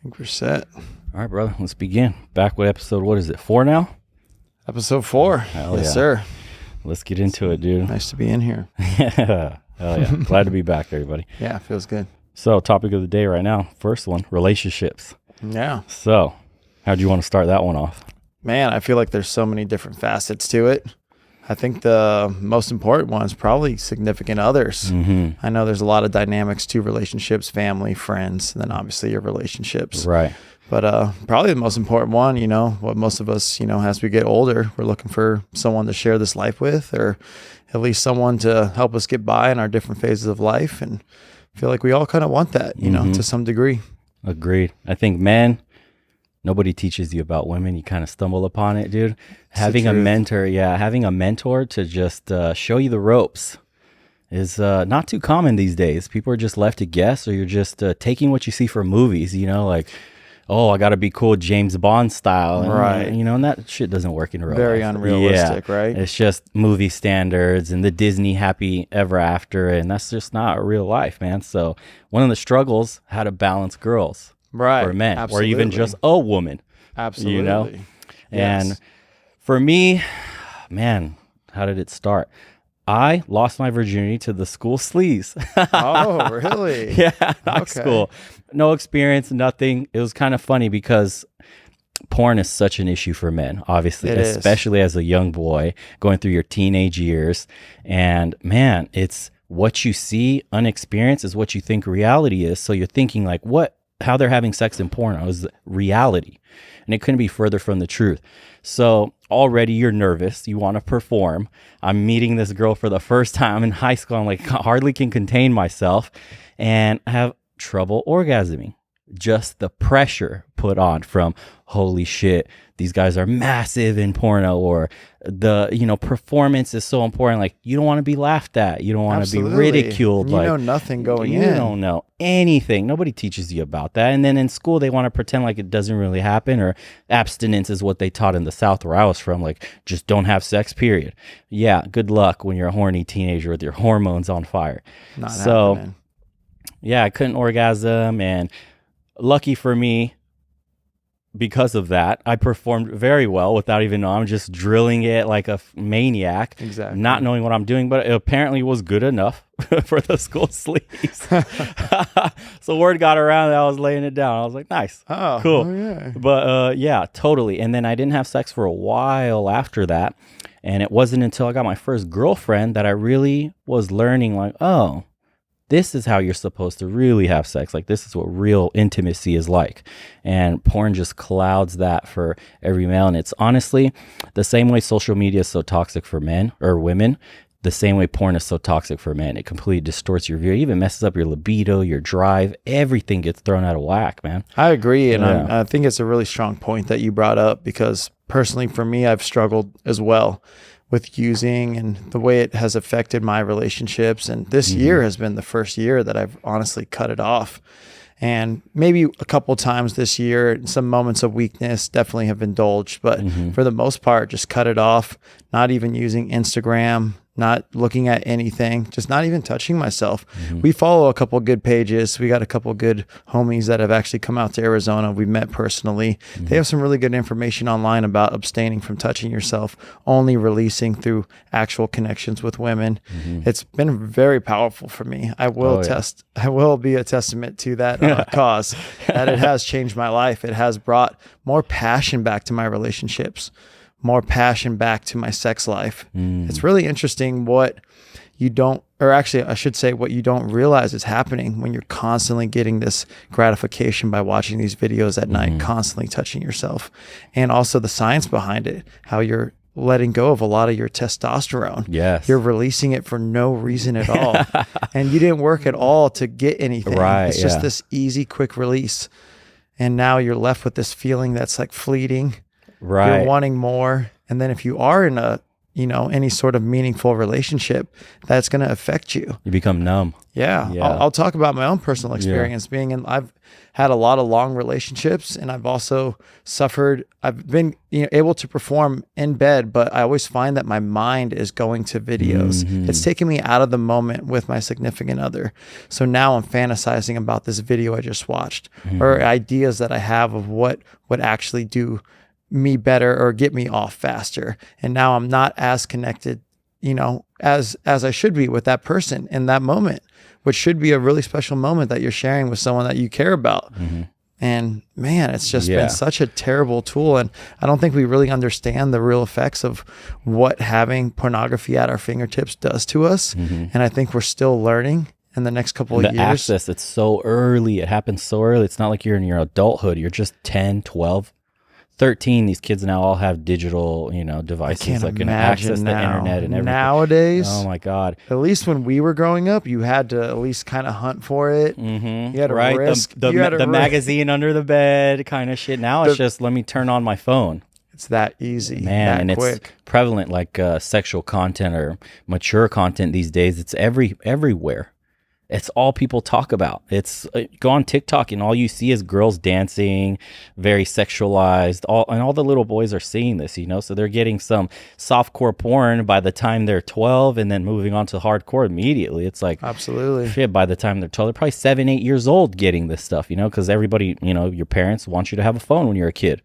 think we're set. All right, brother, let's begin. Back with episode, what is it, 4 now? Episode 4. Hell yes, yeah. sir. Let's get into it, dude. Nice to be in here. Yeah. Hell yeah. Glad to be back, everybody. Yeah, feels good. So, topic of the day right now, first one, relationships. Yeah. So, how do you want to start that one off? Man, I feel like there's so many different facets to it. I think the most important one is probably significant others. Mm-hmm. I know there's a lot of dynamics to relationships, family, friends, and then obviously your relationships. Right. But probably the most important one, what most of us, as we get older, we're looking for someone to share this life with, or at least someone to help us get by in our different phases of life. And I feel like we all kind of want that, to some degree. Agreed. I think men, nobody teaches you about women. You kind of stumble upon it, dude. Having a mentor to just show you the ropes is not too common these days. People are just left to guess, or you're just taking what you see from movies, like, oh, I got to be cool James Bond style. And, right. And that shit doesn't work in real Very life. unrealistic, right? It's just movie standards and the Disney happy ever after. And that's just not real life, man. So one of the struggles, how to balance girls. Right. For men. Absolutely. Or even just a woman. Absolutely. And Yes. for me, man, how did it start? I lost my virginity to the school sleaze. Oh, really? Yeah, high school. No experience, nothing. It was kind of funny because porn is such an issue for men, obviously, especially as a young boy going through your teenage years. And man, it's what you see, unexperienced is what you think reality is. So you're thinking like, how they're having sex in porn is reality. And it couldn't be further from the truth. So already you're nervous. You want to perform. I'm meeting this girl for the first time in high school. I'm like, hardly can contain myself and I have trouble orgasming. Just the pressure put on from, holy shit, these guys are massive in porno, or the, performance is so important. Like, you don't want to be laughed at. You don't want to be ridiculed. And you know nothing going in. You don't know anything. Nobody teaches you about that. And then in school, they want to pretend like it doesn't really happen, or abstinence is what they taught in the South where I was from. Like, just don't have sex, period. Yeah, good luck when you're a horny teenager with your hormones on fire. Not happening. Yeah, I couldn't orgasm, and lucky for me, because of that, I performed very well without even knowing. I'm just drilling it like a maniac, exactly, not knowing what I'm doing, but it apparently was good enough for the school sleaze. So word got around that I was laying it down. I was like, nice, cool. Oh, yeah. But yeah, totally. And then I didn't have sex for a while after that. And it wasn't until I got my first girlfriend that I really was learning like, oh, this is how you're supposed to really have sex. Like, this is what real intimacy is like. And porn just clouds that for every male. And it's honestly the same way social media is so toxic for men or women, the same way porn is so toxic for men. It completely distorts your view. It even messes up your libido, your drive. Everything gets thrown out of whack, man. I agree. And I think it's a really strong point that you brought up, because personally for me, I've struggled as well with using and the way it has affected my relationships. And this year has been the first year that I've honestly cut it off. And maybe a couple times this year, some moments of weakness definitely have indulged, but for the most part, just cut it off, not even using Instagram, not looking at anything, just not even touching myself. We follow a couple good pages. We got a couple good homies that have actually come out to Arizona. We met personally. They have some really good information online about abstaining from touching yourself, only releasing through actual connections with women. It's been very powerful for me. I will I will be a testament to that cause, that it has changed my life. It has brought more passion back to my relationships, more passion back to my sex life. It's really interesting what you don't, or actually I should say what you don't realize is happening when you're constantly getting this gratification by watching these videos at night, constantly touching yourself. And also the science behind it, how you're letting go of a lot of your testosterone. Yes. You're releasing it for no reason at all. And you didn't work at all to get anything. Right, it's just this easy, quick release. And now you're left with this feeling that's like fleeting. Right. You're wanting more. And then if you are in a any sort of meaningful relationship, that's going to affect you. You become numb. Yeah. I'll talk about my own personal experience I've had a lot of long relationships, and I've also suffered. I've been able to perform in bed, but I always find that my mind is going to videos. It's taking me out of the moment with my significant other. So now I'm fantasizing about this video I just watched or ideas that I have of what would actually do me better or get me off faster. And now I'm not as connected, as I should be with that person in that moment, which should be a really special moment that you're sharing with someone that you care about. And man, it's just been such a terrible tool. And I don't think we really understand the real effects of what having pornography at our fingertips does to us. And I think we're still learning in the next couple of years. The access, it's so early. It happens so early. It's not like you're in your adulthood. You're just 10, 12. 13, these kids now all have digital, devices that can access the internet and everything. Nowadays, oh my God! At least when we were growing up, you had to at least kind of hunt for it. You had to risk the magazine under the bed kind of shit. Now it's just let me turn on my phone. It's that easy, man, and quick. It's prevalent like sexual content or mature content these days. It's everywhere. It's all people talk about. It's go on TikTok and all you see is girls dancing, very sexualized. All the little boys are seeing this, so they're getting some softcore porn by the time they're 12 and then moving on to hardcore immediately. It's like, absolutely shit, by the time they're 12, they're probably 7, 8 years old getting this stuff, because everybody, your parents want you to have a phone when you're a kid.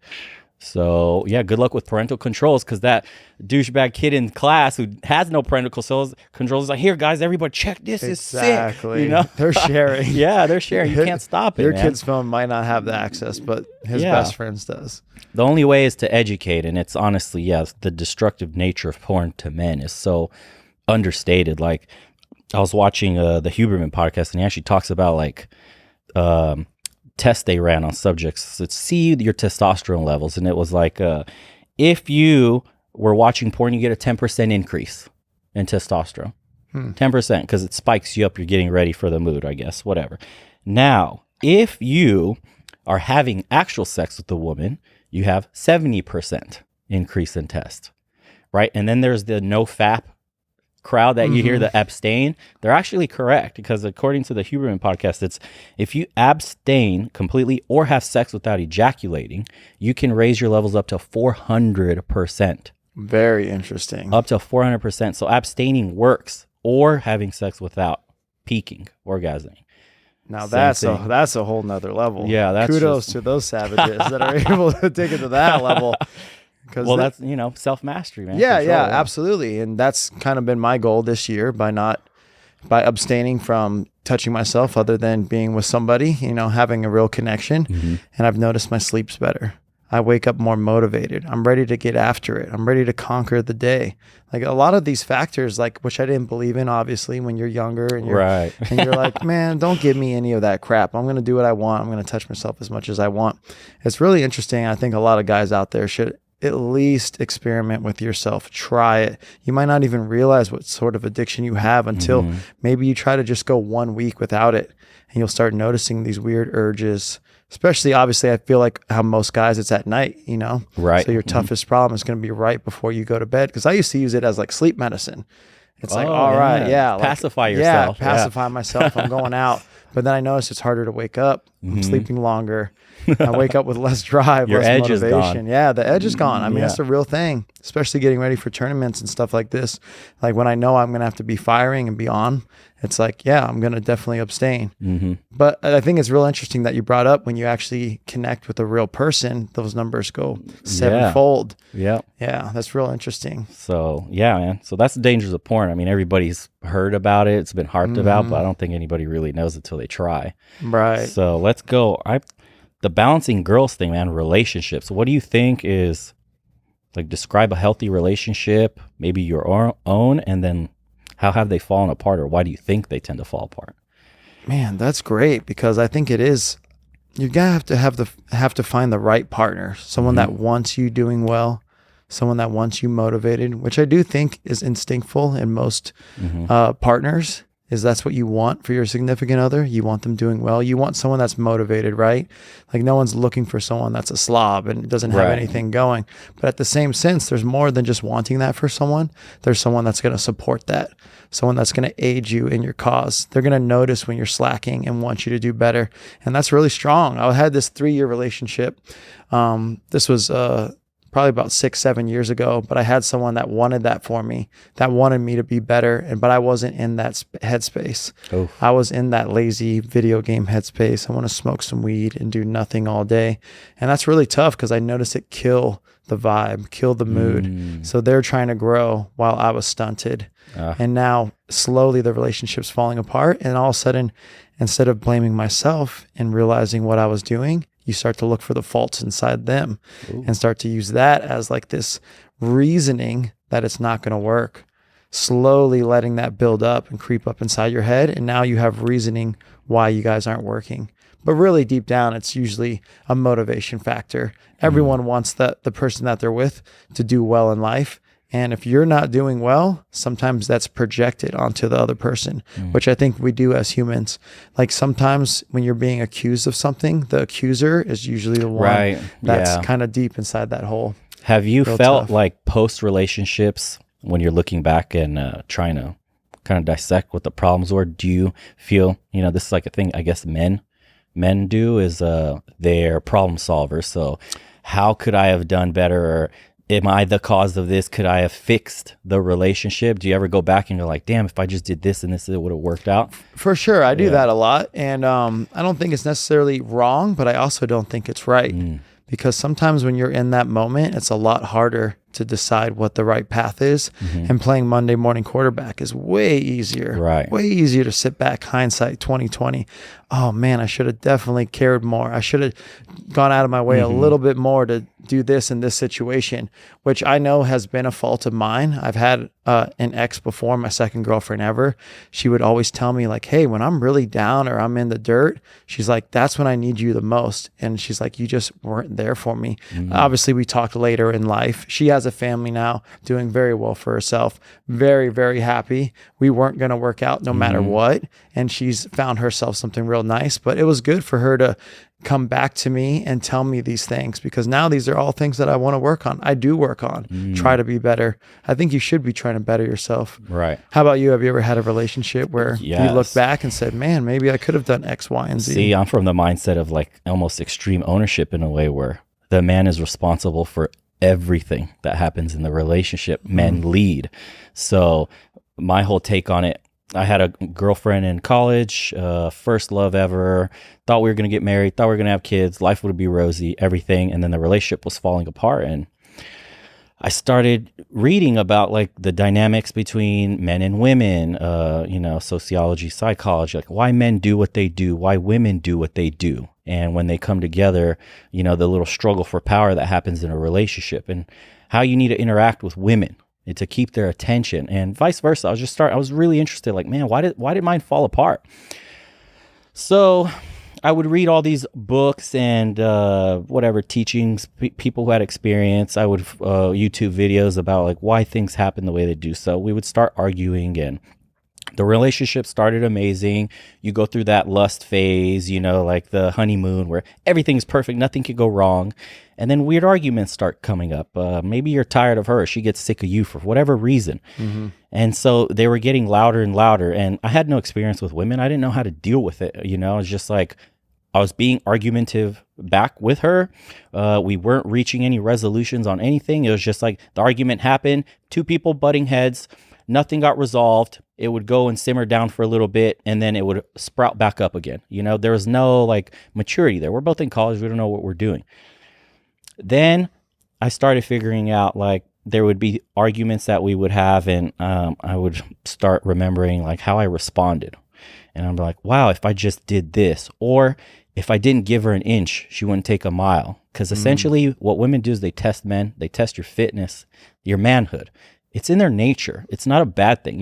So yeah, good luck with parental controls, because that douchebag kid in class who has no parental controls is like, here guys, everybody check this, exactly. Is sick. They're sharing. Yeah, they're sharing. You can't stop it. Your kid's phone might not have the access, but his best friend's does. The only way is to educate, and it's honestly, the destructive nature of porn to men is so understated. Like I was watching the Huberman podcast, and he actually talks about like tests they ran on subjects to see your testosterone levels, and it was like if you were watching porn, you get a 10% increase in testosterone. 10%, because it spikes you up. You're getting ready for the mood, I guess, whatever. Now, if you are having actual sex with a woman, you have 70% increase in test, right? And then there's the no fap crowd that you hear, the abstain. They're actually correct, because according to the Huberman podcast, it's if you abstain completely or have sex without ejaculating, you can raise your levels up to 400%. Very interesting. Up to 400%. So abstaining works, or having sex without peaking, orgasming. Now that's a whole nother level. Yeah, that's kudos to those savages that are able to take it to that level. Well, that's self-mastery, man. Yeah, absolutely. And that's kind of been my goal this year by abstaining from touching myself other than being with somebody, having a real connection. And I've noticed my sleep's better. I wake up more motivated. I'm ready to get after it. I'm ready to conquer the day. Like a lot of these factors, like which I didn't believe in, obviously, when you're younger and you're right. And you're like, man, don't give me any of that crap. I'm going to do what I want. I'm going to touch myself as much as I want. It's really interesting. I think a lot of guys out there should at least experiment with yourself. Try it. You might not even realize what sort of addiction you have until maybe you try to just go 1 week without it, and you'll start noticing these weird urges. Especially, obviously, I feel like how most guys, it's at night, Right. So your toughest problem is going to be right before you go to bed. Because I used to use it as like sleep medicine. It's like, all right, like, pacify yourself. Yeah, pacify myself. I'm going out. But then I noticed it's harder to wake up. I'm sleeping longer. I wake up with less drive, Your less edge motivation. is gone. Yeah, the edge is gone. I mean, that's a real thing, especially getting ready for tournaments and stuff like this. Like when I know I'm going to have to be firing and be on, it's like, yeah, I'm going to definitely abstain. But I think it's real interesting that you brought up when you actually connect with a real person, those numbers go sevenfold. Yeah. Yeah, that's real interesting. So, yeah, man. So that's the dangers of porn. I mean, everybody's heard about it. It's been harped about, but I don't think anybody really knows until they try. Right. So let's go. The balancing girls thing, man, relationships. What do you think is, like, describe a healthy relationship, maybe your own, and then how have they fallen apart, or why do you think they tend to fall apart? Man, that's great, because I think it is, you're gonna have to find the right partner, someone that wants you doing well, someone that wants you motivated, which I do think is instinctful in most partners. is that's what you want for your significant other. You want them doing well. You want someone that's motivated, right? Like no one's looking for someone that's a slob and doesn't have anything going. But at the same sense, there's more than just wanting that for someone. There's someone that's going to support that, someone that's going to aid you in your cause. They're going to notice when you're slacking and want you to do better. And that's really strong. I had this 3-year relationship. This was probably about 6-7 years ago, but I had someone that wanted that for me, that wanted me to be better, but I wasn't in that headspace. I was in that lazy video game headspace. I want to smoke some weed and do nothing all day. And that's really tough because I noticed it kill the vibe, kill the mood. So they're trying to grow while I was stunted. And now slowly the relationship's falling apart. And all of a sudden, instead of blaming myself and realizing what I was doing, you start to look for the faults inside them and start to use that as like this reasoning that it's not going to work. Slowly letting that build up and creep up inside your head. And now you have reasoning why you guys aren't working. But really deep down, it's usually a motivation factor. Everyone wants the person that they're with to do well in life. And if you're not doing well, sometimes that's projected onto the other person, which I think we do as humans. Like sometimes when you're being accused of something, the accuser is usually the one that's kind of deep inside that hole. Have you felt like post relationships when you're looking back and trying to kind of dissect what the problems were? Do you feel, this is like a thing I guess men do is they're problem solvers. So how could I have done better? Or am I the cause of this? Could I have fixed the relationship? Do you ever go back and you're like, damn, if I just did this and this, it would have worked out? For sure. I do that a lot. And I don't think it's necessarily wrong, but I also don't think it's right. Because sometimes when you're in that moment, it's a lot harder to decide what the right path is. And playing Monday morning quarterback is way easier. Way easier to sit back, hindsight 2020. Oh man, I should have definitely cared more. I should have gone out of my way a little bit more to do this in this situation, which I know has been a fault of mine. I've had an ex before, my second girlfriend ever. She would always tell me like, hey, when I'm really down or I'm in the dirt, she's like, that's when I need you the most. And she's like, you just weren't there for me. Obviously, we talked later in life. She has a family now, doing very well for herself. Very, very happy. We weren't going to work out no matter what. And she's found herself something real nice. But it was good for her to come back to me and tell me these things, because now these are all things that I want to work on. I do work on, try to be better. I think you should be trying to better yourself. How about you? Have you ever had a relationship where you look back and said, man, maybe I could have done X, Y, and Z? See, I'm from the mindset of like almost extreme ownership in a way where the man is responsible for everything that happens in the relationship. Men lead. So my whole take on it, I had a girlfriend in college, first love ever, thought we were going to get married, thought we were going to have kids, life would be rosy, everything. And then the relationship was falling apart. And I started reading about like the dynamics between men and women, sociology, psychology, like why men do what they do, why women do what they do. And when they come together, the little struggle for power that happens in a relationship and how you need to interact with women to keep their attention and vice versa. I was really interested, like, man, why did mine fall apart? So I would read all these books and whatever teachings, people who had experience. I would YouTube videos about like why things happen the way they do. So we would start arguing and the relationship started amazing. You go through that lust phase, like the honeymoon where everything's perfect, nothing could go wrong. And then weird arguments start coming up. Maybe you're tired of her. She gets sick of you for whatever reason. And so they were getting louder and louder. And I had no experience with women. I didn't know how to deal with it. It's just like I was being argumentative back with her. We weren't reaching any resolutions on anything. It was just like the argument happened, two people butting heads. Nothing got resolved. It would go and simmer down for a little bit and then it would sprout back up again. There was no like maturity there. We're both in college. We don't know what we're doing. Then I started figuring out like there would be arguments that we would have and I would start remembering like how I responded. And I'm like, wow, if I just did this, or if I didn't give her an inch, she wouldn't take a mile. Because essentially what women do is they test men, they test your fitness, your manhood. It's in their nature. It's not a bad thing.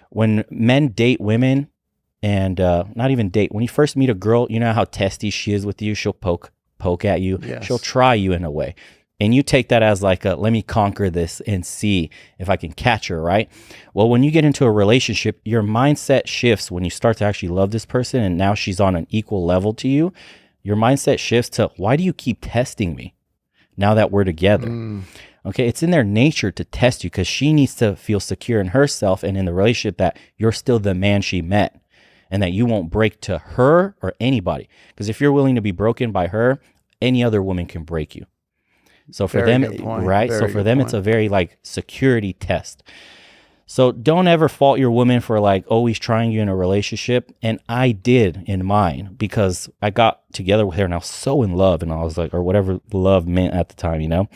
When men date women and not even date, when you first meet a girl, you know how testy she is with you. She'll poke at you. She'll try you in a way. And you take that as like let me conquer this and see if I can catch her, right? Well, when you get into a relationship, your mindset shifts when you start to actually love this person and now she's on an equal level to you. Your mindset shifts to, why do you keep testing me now that we're together? Okay, it's in their nature to test you because she needs to feel secure in herself and in the relationship that you're still the man she met and that you won't break to her or anybody. Because if you're willing to be broken by her, any other woman can break you. So for them, right? So for them, it's a very like security test. So don't ever fault your woman for like always trying you in a relationship. And I did in mine because I got together with her and I was so in love, and I was like, or whatever love meant at the time, you know?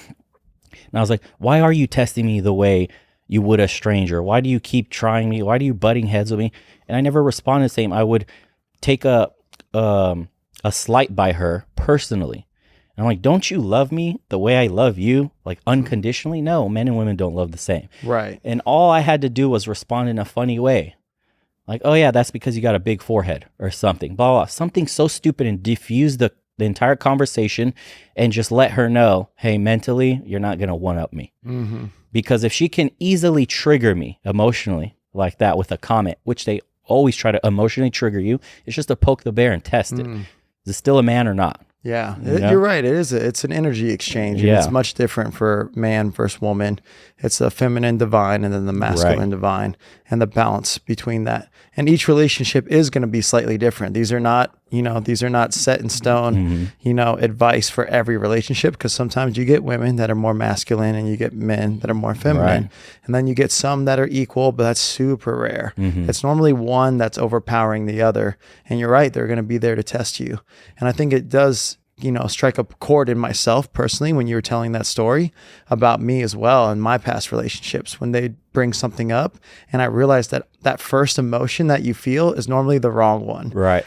And I was like, why are you testing me the way you would a stranger? Why do you keep trying me? Why do you butting heads with me? And I never responded the same. I would take a slight by her personally. I'm like, don't you love me the way I love you, like unconditionally? No, men and women don't love the same. Right. And all I had to do was respond in a funny way. Like, oh yeah, that's because you got a big forehead or something, blah, blah, something so stupid, and diffuse the entire conversation and just let her know, hey, mentally, you're not going to one-up me. Because if she can easily trigger me emotionally like that with a comment, which they always try to emotionally trigger you, it's just to poke the bear and test it. Is it still a man or not? Yeah, you're right. It's an energy exchange. And it's much different for man versus woman. It's the feminine divine and then the masculine divine, and the balance between that. And each relationship is going to be slightly different. These are not, these are not set in stone, advice for every relationship, because sometimes you get women that are more masculine and you get men that are more feminine. And then you get some that are equal, but that's super rare. It's normally one that's overpowering the other. And you're right, they're going to be there to test you. And I think it does, strike a chord in myself personally when you were telling that story about me as well in my past relationships, when they bring something up and I realized that that first emotion that you feel is normally the wrong one. Right.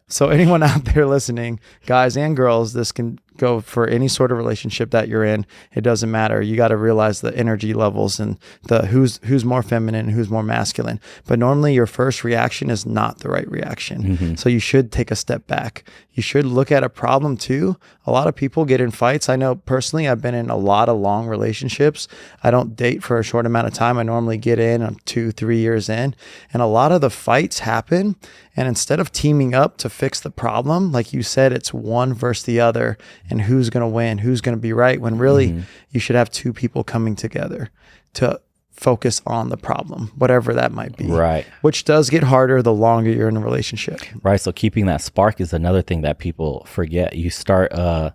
So anyone out there listening, guys and girls, this can go for any sort of relationship that you're in. It doesn't matter. You got to realize the energy levels and the who's more feminine and who's more masculine. But normally your first reaction is not the right reaction. So you should take a step back. You should look at a problem too. A lot of people get in fights. I know personally, I've been in a lot of long relationships. I don't date for a short amount of time. I normally get in, I'm 2-3 years in, and a lot of the fights happen. And instead of teaming up to fix the problem, like you said, it's one versus the other and who's going to win, who's going to be right, when really you should have two people coming together to focus on the problem, whatever that might be. Right. Which does get harder the longer you're in a relationship. Right. So keeping that spark is another thing that people forget. You start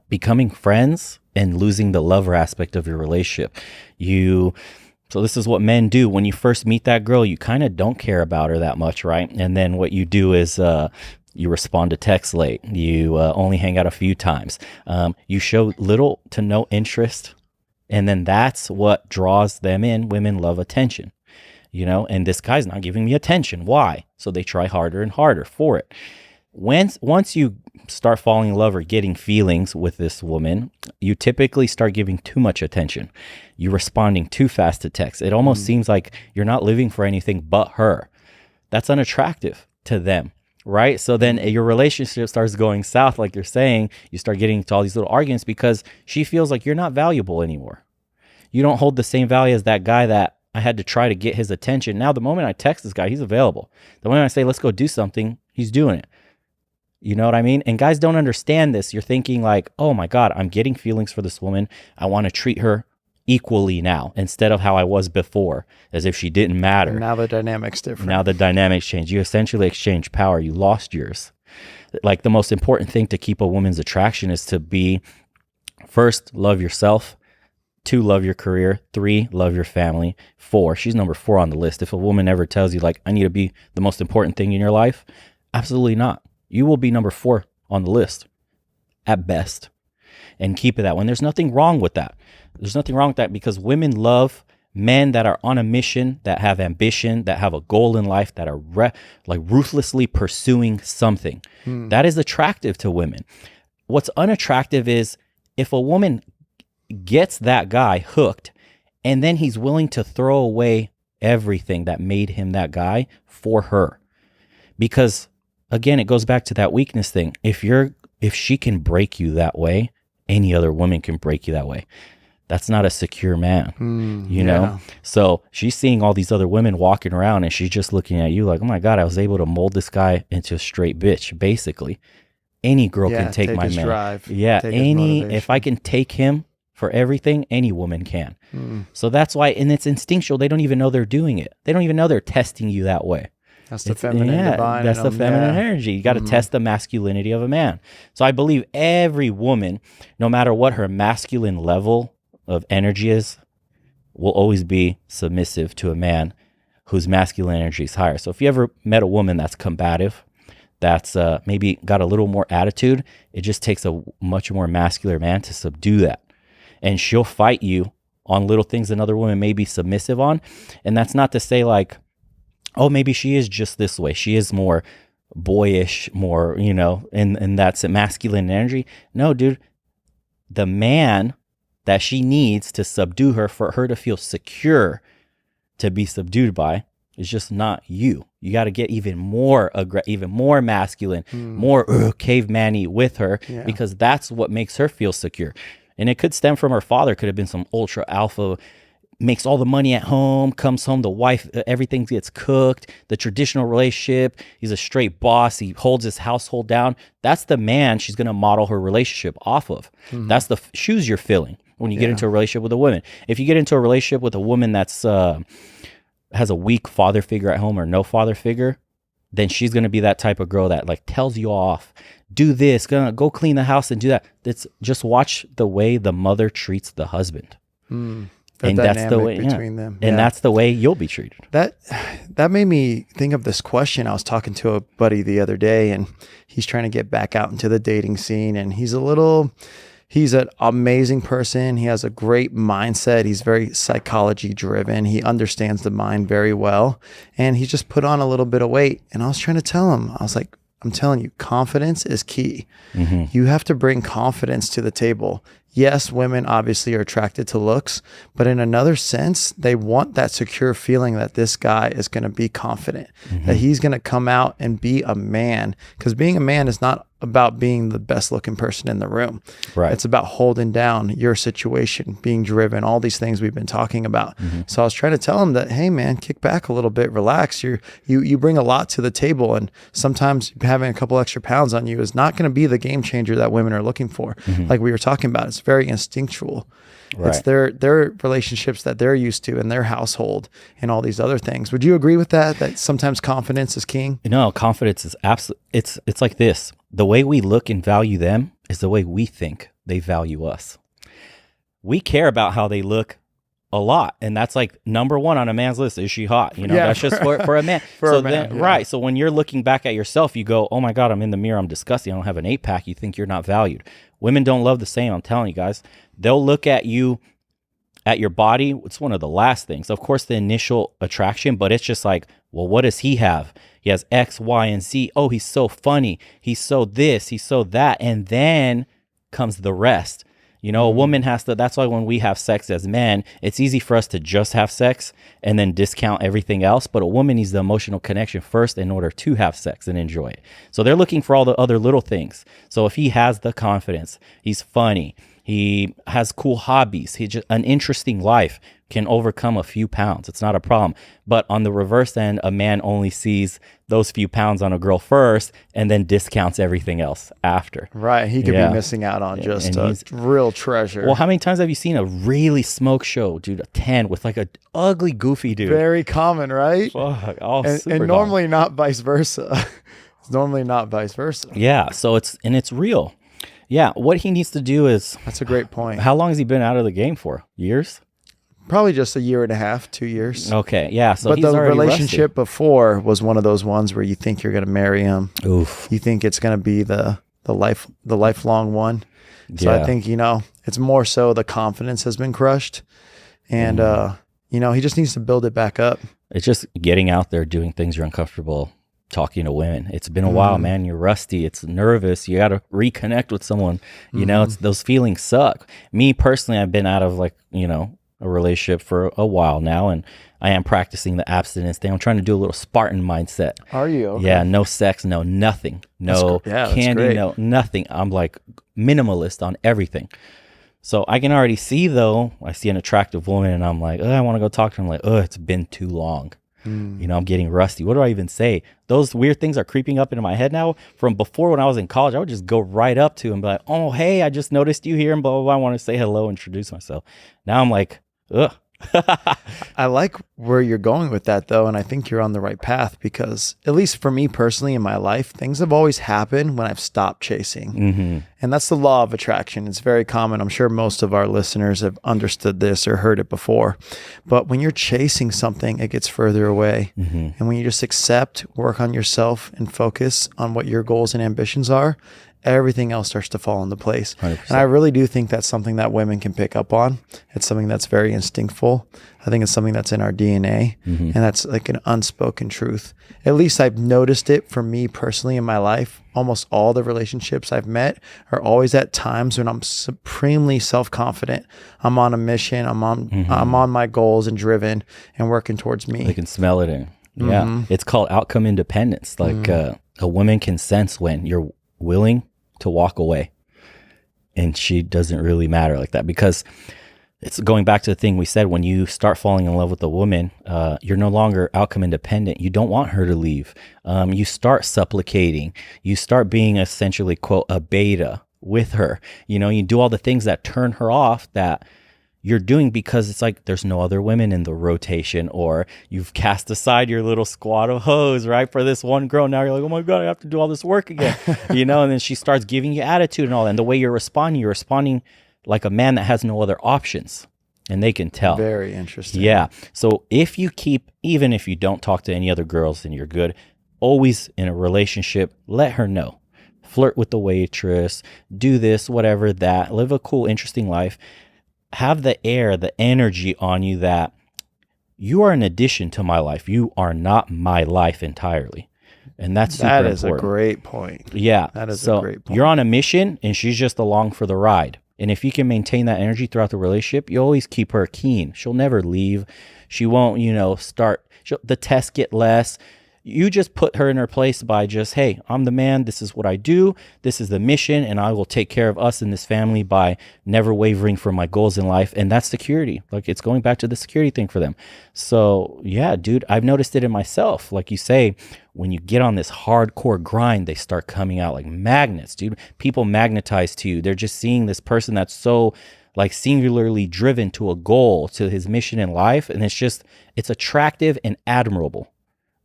becoming friends and losing the lover aspect of your relationship. So this is what men do. When you first meet that girl, you kind of don't care about her that much, right? And then what you do is you respond to texts late. You only hang out a few times. You show little to no interest. And then that's what draws them in. Women love attention, and this guy's not giving me attention. Why? So they try harder and harder for it. Once you start falling in love or getting feelings with this woman, you typically start giving too much attention. You're responding too fast to text. It almost seems like you're not living for anything but her. That's unattractive to them, right? So then your relationship starts going south, like you're saying. You start getting into all these little arguments because she feels like you're not valuable anymore. You don't hold the same value as that guy that I had to try to get his attention. Now, the moment I text this guy, he's available. The moment I say, let's go do something, he's doing it. You know what I mean? And guys don't understand this. You're thinking like, oh my God, I'm getting feelings for this woman. I want to treat her equally now instead of how I was before, as if she didn't matter. And now the dynamic's different. Now the dynamics change. You essentially exchange power. You lost yours. Like the most important thing to keep a woman's attraction is to be, first, love yourself. 2, love your career. 3, love your family. 4, she's number 4 on the list. If a woman ever tells you like, I need to be the most important thing in your life, absolutely not. You will be number 4 on the list at best, and keep it that way. There's nothing wrong with that. There's nothing wrong with that because women love men that are on a mission, that have ambition, that have a goal in life, that are ruthlessly pursuing something. That is attractive to women. What's unattractive is if a woman gets that guy hooked and then he's willing to throw away everything that made him that guy for her. Because again, it goes back to that weakness thing. If she can break you that way, any other woman can break you that way. That's not a secure man, you know? So she's seeing all these other women walking around and she's just looking at you like, oh my God, I was able to mold this guy into a straight bitch. Basically, any girl can take my man. Drive, if I can take him for everything, any woman can. So that's why, and it's instinctual. They don't even know they're doing it. They don't even know they're testing you that way. That's the feminine divine. That's the feminine energy. You got to test the masculinity of a man. So I believe every woman, no matter what her masculine level of energy is, will always be submissive to a man whose masculine energy is higher. So if you ever met a woman that's combative, that's maybe got a little more attitude, it just takes a much more masculine man to subdue that. And she'll fight you on little things another woman may be submissive on. And that's not to say like, oh, maybe she is just this way. She is more boyish, more, you know, and that's a masculine energy. No, dude, the man that she needs to subdue her, for her to feel secure to be subdued by, is just not you. You got to get even more even more masculine, more caveman-y with her, because that's what makes her feel secure. And it could stem from her father. Could have been some ultra alpha, makes all the money at home, comes home, the wife, everything gets cooked, the traditional relationship. He's a straight boss. He holds his household down. That's the man she's going to model her relationship off of. That's the shoes you're filling when you get into a relationship with a woman. If you get into a relationship with a woman that's has a weak father figure at home or no father figure, then she's going to be that type of girl that like tells you off, do this, go clean the house and do that. It's just watch the way the mother treats the husband. And that's the way between them. And that's the way you'll be treated. That made me think of this question. I was talking to a buddy the other day, and he's trying to get back out into the dating scene, and he's an amazing person. He has a great mindset. He's very psychology driven. He understands the mind very well, and he just put on a little bit of weight. And I was trying to tell him, I was like, I'm telling you, confidence is key. You have to bring confidence to the table. Yes, women obviously are attracted to looks, but in another sense, they want that secure feeling that this guy is going to be confident, that he's going to come out and be a man. Because being a man is not about being the best looking person in the room. Right. It's about holding down your situation, being driven, all these things we've been talking about. So I was trying to tell him that, hey man, kick back a little bit, relax. You bring a lot to the table, and sometimes having a couple extra pounds on you is not going to be the game changer that women are looking for. Like we were talking about, it's very instinctual. Right. It's their relationships that they're used to in their household and all these other things. Would you agree with that? That sometimes confidence is king? No, confidence is absolutely, it's like this. The way we look and value them is the way we think they value us. We care about how they look a lot. And that's like number one on a man's list. Is she hot? You know, that's just for a man. Right. So when you're looking back at yourself, you go, oh my God, I'm in the mirror. I'm disgusting. I don't have an 8-pack. You think you're not valued. Women don't love the same. I'm telling you guys, they'll look at you, at your body. It's one of the last things. Of course, the initial attraction, but it's just like, well, what does he have? He has X, Y, and Z. Oh, he's so funny. He's so this, he's so that. And then comes the rest. You know, a woman has to, that's why when we have sex as men, it's easy for us to just have sex and then discount everything else. But a woman needs the emotional connection first in order to have sex and enjoy it. So they're looking for all the other little things. So if he has the confidence, he's funny, he has cool hobbies, he just an interesting life, can overcome a few pounds. It's not a problem. But on the reverse end, a man only sees those few pounds on a girl first and then discounts everything else after. Right. He could be missing out on just a real treasure. Well, how many times have you seen a really smoke show, dude, a 10 with like a ugly, goofy dude? Very common, right? Fuck, and normally not vice versa. It's normally not vice versa. Yeah. So it's real. Yeah. What he needs to do is... That's a great point. How long has he been out of the game for? Years? Probably just 1.5 years, 2 years. Okay, yeah. So but the relationship before was one of those ones where you think you're going to marry him. Oof. You think it's going to be the lifelong one. So I think, it's more so the confidence has been crushed, and he just needs to build it back up. It's just getting out there, doing things you're uncomfortable talking to women. It's been a while, man. You're rusty. It's nervous. You got to reconnect with someone. You know, it's those feelings suck. Me personally, I've been out of a relationship for a while now, and I am practicing the abstinence thing. I'm trying to do a little Spartan mindset. Are you? Okay. Yeah, no sex, no nothing, no candy, no nothing. I'm like minimalist on everything. So I can already see, though, I see an attractive woman and I'm like, oh, I want to go talk to her. I'm like, oh, it's been too long. You know, I'm getting rusty. What do I even say? Those weird things are creeping up into my head now. From before, when I was in college, I would just go right up to him and be like, oh, hey, I just noticed you here and blah, blah, blah. I want to say hello, introduce myself. Now I'm like, ugh. I like where you're going with that, though, and I think you're on the right path because, at least for me personally in my life, things have always happened when I've stopped chasing. And that's the law of attraction. It's very common. I'm sure most of our listeners have understood this or heard it before. But when you're chasing something, it gets further away. And when you just accept, work on yourself, and focus on what your goals and ambitions are, everything else starts to fall into place. 100%. And I really do think that's something that women can pick up on. It's something that's very instinctful. I think it's something that's in our DNA, and that's like an unspoken truth. At least I've noticed it for me personally in my life. Almost all the relationships I've met are always at times when I'm supremely self-confident. I'm on a mission. I'm on my goals and driven and working towards me. They can smell it in. Yeah. It's called outcome independence. Like a woman can sense when you're willing to walk away, and she doesn't really matter like that, because it's going back to the thing we said, when you start falling in love with a woman, you're no longer outcome independent. You don't want her to leave. You start supplicating. You start being essentially, quote, a beta with her. You know, you do all the things that turn her off that you're doing because it's like there's no other women in the rotation, or you've cast aside your little squad of hoes, right, for this one girl. Now you're like, oh my God, I have to do all this work again, you know, and then she starts giving you attitude and all that. And the way you're responding like a man that has no other options, and they can tell. Very interesting. Yeah. So if you keep, even if you don't talk to any other girls, then you're good. Always in a relationship, let her know. Flirt with the waitress, do this, whatever, that, live a cool, interesting life. Have the air, the energy on you that you are an addition to my life. You are not my life entirely. And that's super important. That is a great point. Yeah. That is a great point. You're on a mission and she's just along for the ride. And if you can maintain that energy throughout the relationship, you always keep her keen. She'll never leave. She won't, the tests get less. You just put her in her place by just, hey, I'm the man. This is what I do. This is the mission. And I will take care of us and this family by never wavering from my goals in life. And that's security. Like, it's going back to the security thing for them. So yeah, dude, I've noticed it in myself. Like you say, when you get on this hardcore grind, they start coming out like magnets, dude. People magnetize to you. They're just seeing this person that's so like singularly driven to a goal, to his mission in life. And it's attractive and admirable.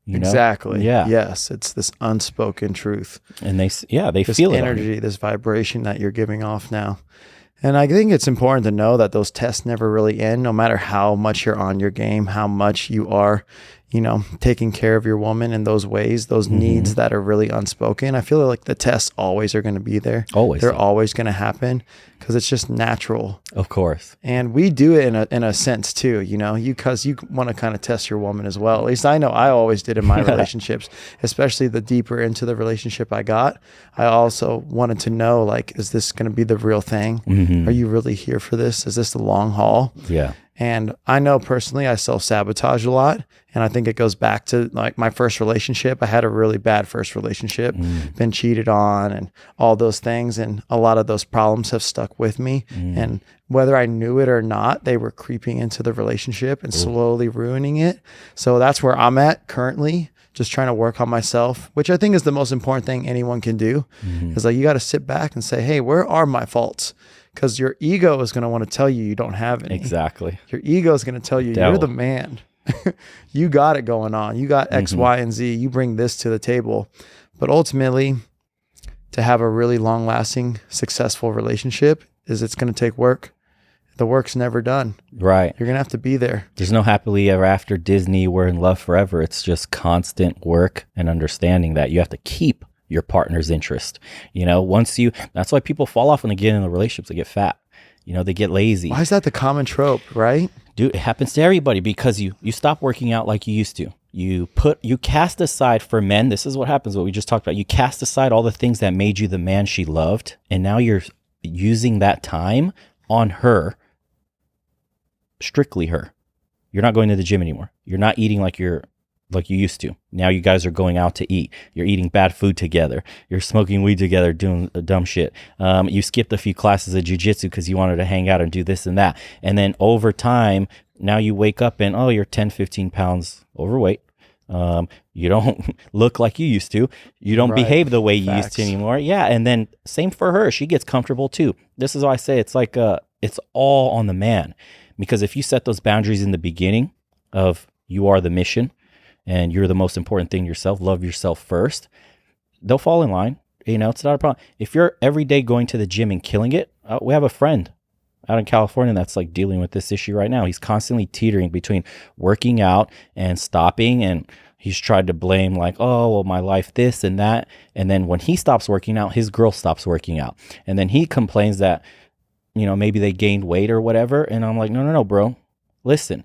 You know? Exactly. Yeah. Yes. It's this unspoken truth. And they this feel it. Energy, this vibration that you're giving off now. And I think it's important to know that those tests never really end, no matter how much you're on your game, how much you are, taking care of your woman in those ways, those needs that are really unspoken. I feel like the tests always are going to be there. Always. They're always going to happen because it's just natural. Of course. And we do it in a sense too, because you want to kind of test your woman as well. At least I know I always did in my relationships, especially the deeper into the relationship I got. I also wanted to know, like, is this going to be the real thing? Are you really here for this? Is this the long haul? Yeah. And I know personally I self-sabotage a lot. And I think it goes back to like my first relationship. I had a really bad first relationship, been cheated on and all those things. And a lot of those problems have stuck with me. And whether I knew it or not, they were creeping into the relationship and slowly ruining it. So that's where I'm at currently, just trying to work on myself, which I think is the most important thing anyone can do. Is like, you got to sit back and say, hey, where are my faults? Because your ego is going to want to tell you don't have any. Exactly. Your ego is going to tell you you're the man. You got it going on. You got X, Y, and Z. You bring this to the table. But ultimately, to have a really long-lasting, successful relationship, it's going to take work. The work's never done. Right. You're going to have to be there. There's no happily ever after Disney, we're in love forever. It's just constant work and understanding that you have to keep your partner's interest. That's why people fall off when they get in the relationships. They get fat. They get lazy. Why is that the common trope, right? Dude, it happens to everybody because you stop working out like you used to. You cast aside, for men, this is what happens, what we just talked about. You cast aside all the things that made you the man she loved, and now you're using that time on her, strictly her. You're not going to the gym anymore. You're not eating like you're like you used to. Now you guys are going out to eat. You're eating bad food together. You're smoking weed together, doing dumb shit. You skipped a few classes of jujitsu because you wanted to hang out and do this and that. And then over time, now you wake up and, oh, you're 10, 15 pounds overweight. You don't look like you used to. You don't behave the way you used to anymore. Yeah. And then same for her. She gets comfortable too. This is why I say it's like, it's all on the man. Because if you set those boundaries in the beginning of you are the mission, and you're the most important thing yourself, love yourself first, they'll fall in line. You know, it's not a problem. If you're every day going to the gym and killing it, we have a friend out in California that's like dealing with this issue right now. He's constantly teetering between working out and stopping, and he's tried to blame like, oh, well, my life, this and that. And then when he stops working out, his girl stops working out. And then he complains that, you know, maybe they gained weight or whatever. And I'm like, no, bro, listen.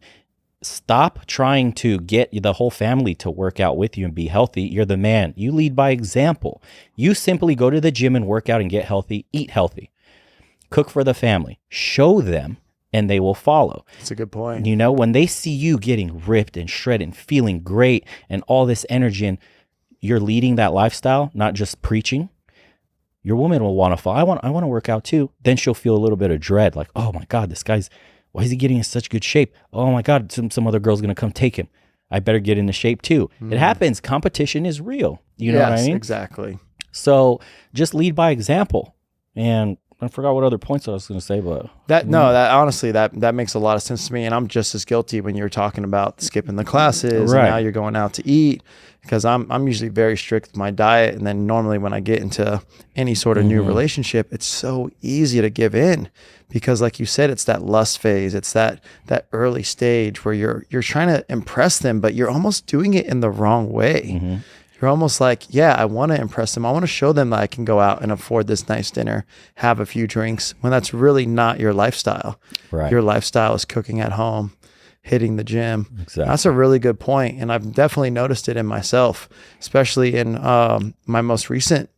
Stop trying to get the whole family to work out with you and be healthy. You're the man. You lead by example. You simply go to the gym and work out and get healthy, eat healthy, cook for the family, show them, and they will follow. That's a good point. You know, when they see you getting ripped and shredded and feeling great and all this energy and you're leading that lifestyle, not just preaching, your woman will want to follow. I want to work out too. Then she'll feel a little bit of dread like, oh my God, why is he getting in such good shape? Oh my God, some other girl's going to come take him. I better get into shape too. It happens. Competition is real. You know what I mean? Exactly. So just lead by example. And I forgot what other points I was going to say, but that honestly, that makes a lot of sense to me. And I'm just as guilty when you're talking about skipping the classes and now you're going out to eat, because I'm usually very strict with my diet. And then normally when I get into any sort of new relationship, it's so easy to give in. Because like you said, it's that lust phase. It's that early stage where you're trying to impress them, but you're almost doing it in the wrong way. You're almost like, yeah, I want to impress them. I want to show them that I can go out and afford this nice dinner, have a few drinks, when that's really not your lifestyle. Right. Your lifestyle is cooking at home, hitting the gym. Exactly. That's a really good point. And I've definitely noticed it in myself, especially in my most recent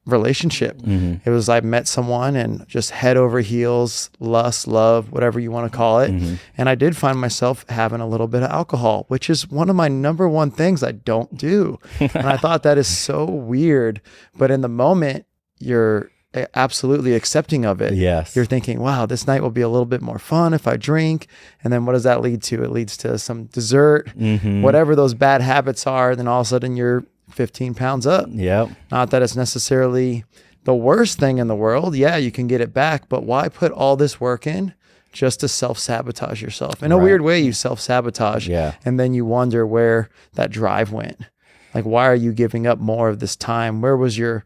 relationship. It was I met someone and just head over heels, lust, love, whatever you want to call it. And I did find myself having a little bit of alcohol, which is one of my number one things I don't do. And I thought that is so weird. But in the moment, you're absolutely accepting of it. Yes. You're thinking, wow, this night will be a little bit more fun if I drink. And then what does that lead to? It leads to some dessert, whatever those bad habits are. Then all of a sudden you're 15 pounds up. Yep. Not that it's necessarily the worst thing in the world. Yeah, you can get it back, but why put all this work in just to self-sabotage yourself? In a weird way, you self-sabotage. Yeah. And then you wonder where that drive went. Like, why are you giving up more of this time? Why was your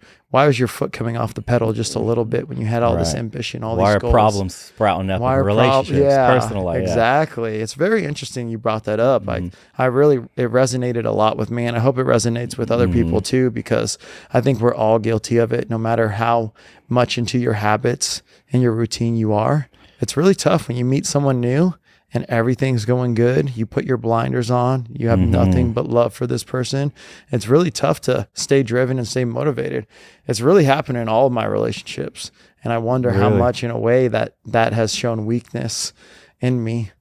foot coming off the pedal just a little bit when you had all this ambition, all these goals? Why are problems sprouting up in relationships, personal life? Exactly. Yeah. It's very interesting you brought that up. It resonated a lot with me, and I hope it resonates with other people too, because I think we're all guilty of it, no matter how much into your habits and your routine you are. It's really tough when you meet someone new and everything's going good. You put your blinders on. You have nothing but love for this person. It's really tough to stay driven and stay motivated. It's really happened in all of my relationships. And I wonder how much, in a way, that has shown weakness in me.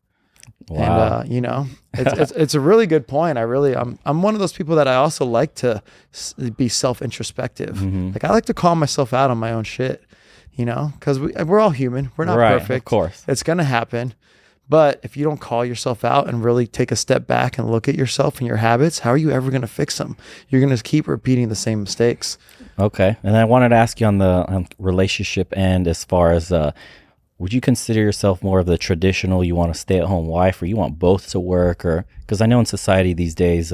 Wow. And, it's a really good point. I'm one of those people that I also like to be self-introspective. Like, I like to call myself out on my own shit, because we're all human. We're not perfect. Of course. It's going to happen. But if you don't call yourself out and really take a step back and look at yourself and your habits, how are you ever going to fix them? You're going to keep repeating the same mistakes. Okay. And I wanted to ask you on the relationship end, as far as, would you consider yourself more of the traditional, you want a stay-at-home wife, or you want both to work? Or, because I know in society these days,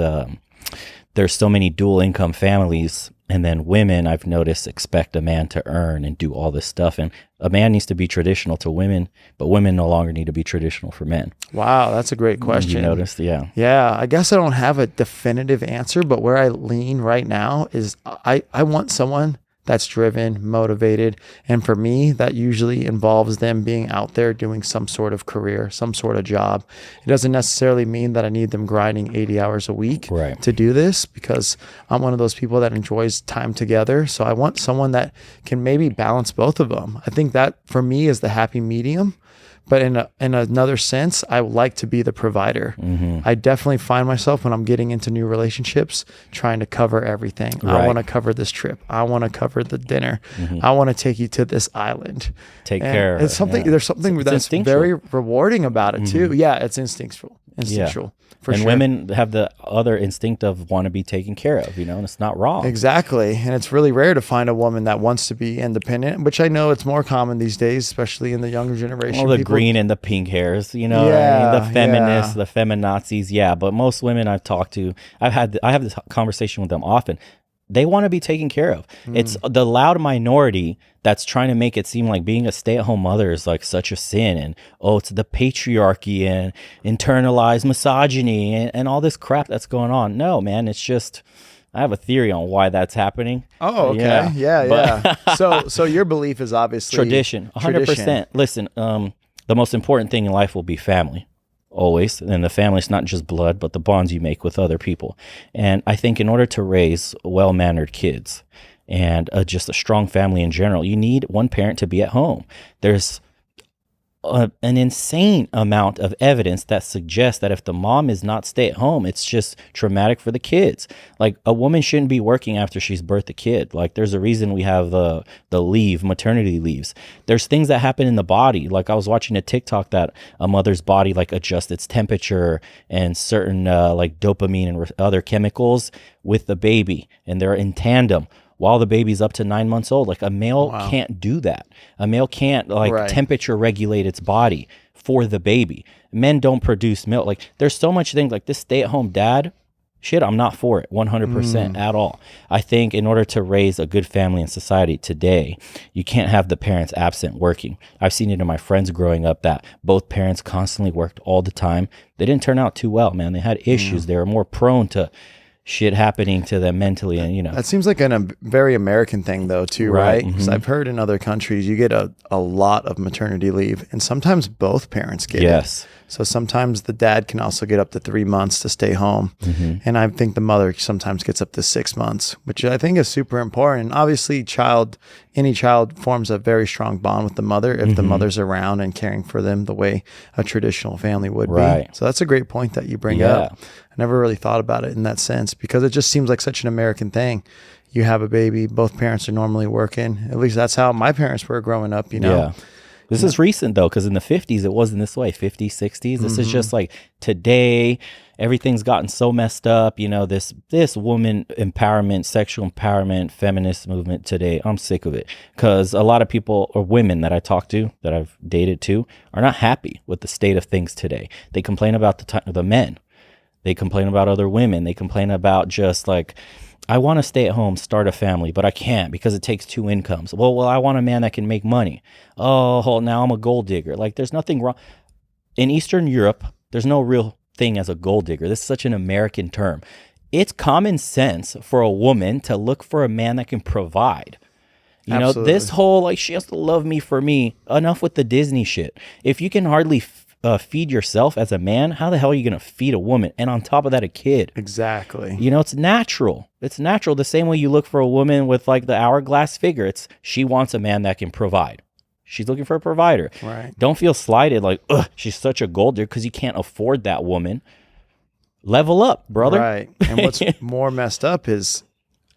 there's so many dual income families, and then women, I've noticed, expect a man to earn and do all this stuff. And a man needs to be traditional to women, but women no longer need to be traditional for men. Wow, that's a great question. You noticed? Yeah. Yeah, I guess I don't have a definitive answer, but where I lean right now is I want someone that's driven, motivated. And for me, that usually involves them being out there doing some sort of career, some sort of job. It doesn't necessarily mean that I need them grinding 80 hours a week to do this, because I'm one of those people that enjoys time together. So I want someone that can maybe balance both of them. I think that for me is the happy medium. But in another sense, I like to be the provider. I definitely find myself when I'm getting into new relationships trying to cover everything. I want to cover this trip. I want to cover the dinner. I want to take you to this island. Take care of it. It's something. There's something that's very rewarding about it too. Yeah, it's instinctual. For and sure. women have the other instinct of want to be taken care of, you know, and it's not wrong. Exactly. And it's really rare to find a woman that wants to be independent, which I know it's more common these days, especially in the younger generation. Well, the green and the pink hairs, you know, the feminists, the feminazis. Yeah. But most women I've talked to, I have this conversation with them often. They want to be taken care of. It's the loud minority that's trying to make it seem like being a stay-at-home mother is like such a sin, and it's the patriarchy and internalized misogyny and all this crap that's going on. No, man, it's just, I have a theory on why that's happening. Oh, okay. Yeah. So your belief is obviously tradition. 100%. Listen, the most important thing in life will be family. Always. And the family's not just blood, but the bonds you make with other people. And I think in order to raise well-mannered kids and just a strong family in general, you need one parent to be at home. There's an insane amount of evidence that suggests that if the mom is not stay at home, it's just traumatic for the kids. Like, a woman shouldn't be working after she's birthed a kid. Like, there's a reason we have the leave, maternity leaves. There's things that happen in the body. Like, I was watching a TikTok that a mother's body like adjusts its temperature and certain like dopamine and other chemicals with the baby, and they're in tandem while the baby's up to 9 months old. Like, a male can't do that. A male can't temperature regulate its body for the baby. Men don't produce milk. Like, there's so much things like this stay-at-home dad shit. I'm not for it 100% at all. I think in order to raise a good family in society today, you can't have the parents absent working. I've seen it in my friends growing up that both parents constantly worked all the time. They didn't turn out too well, man. They had issues. They were more prone to shit happening to them mentally, and you know, that seems like a very American thing though too, right? Because I've heard in other countries you get a lot of maternity leave, and sometimes both parents get it. So sometimes the dad can also get up to 3 months to stay home, and I think the mother sometimes gets up to 6 months, which I think is super important. And obviously any child forms a very strong bond with the mother if the mother's around and caring for them the way a traditional family would be. So that's a great point that you bring up. I never really thought about it in that sense, because it just seems like such an American thing. You have a baby, both parents are normally working. At least that's how my parents were growing up, you know. This is recent though, because in the 50s it wasn't this way. 50s, 60s. This is just like today. Everything's gotten so messed up. You know, this woman empowerment, sexual empowerment, feminist movement today. I'm sick of it, because a lot of people, or women that I talk to, that I've dated too, are not happy with the state of things today. They complain about the men. They complain about other women. They complain about just like, I want to stay at home, start a family, but I can't because it takes 2 incomes. Well, I want a man that can make money. Oh, now I'm a gold digger. Like, there's nothing wrong. In Eastern Europe, there's no real thing as a gold digger. This is such an American term. It's common sense for a woman to look for a man that can provide. You know, this whole, like, she has to love me for me. Enough with the Disney shit. If you can hardly feed yourself as a man, how the hell are you going to feed a woman? And on top of that, a kid. Exactly. You know, it's natural. It's natural. The same way you look for a woman with like the hourglass figure. She wants a man that can provide. She's looking for a provider. Right. Don't feel slighted like, ugh, she's such a gold digger, because you can't afford that woman. Level up, brother. Right. And what's more messed up is,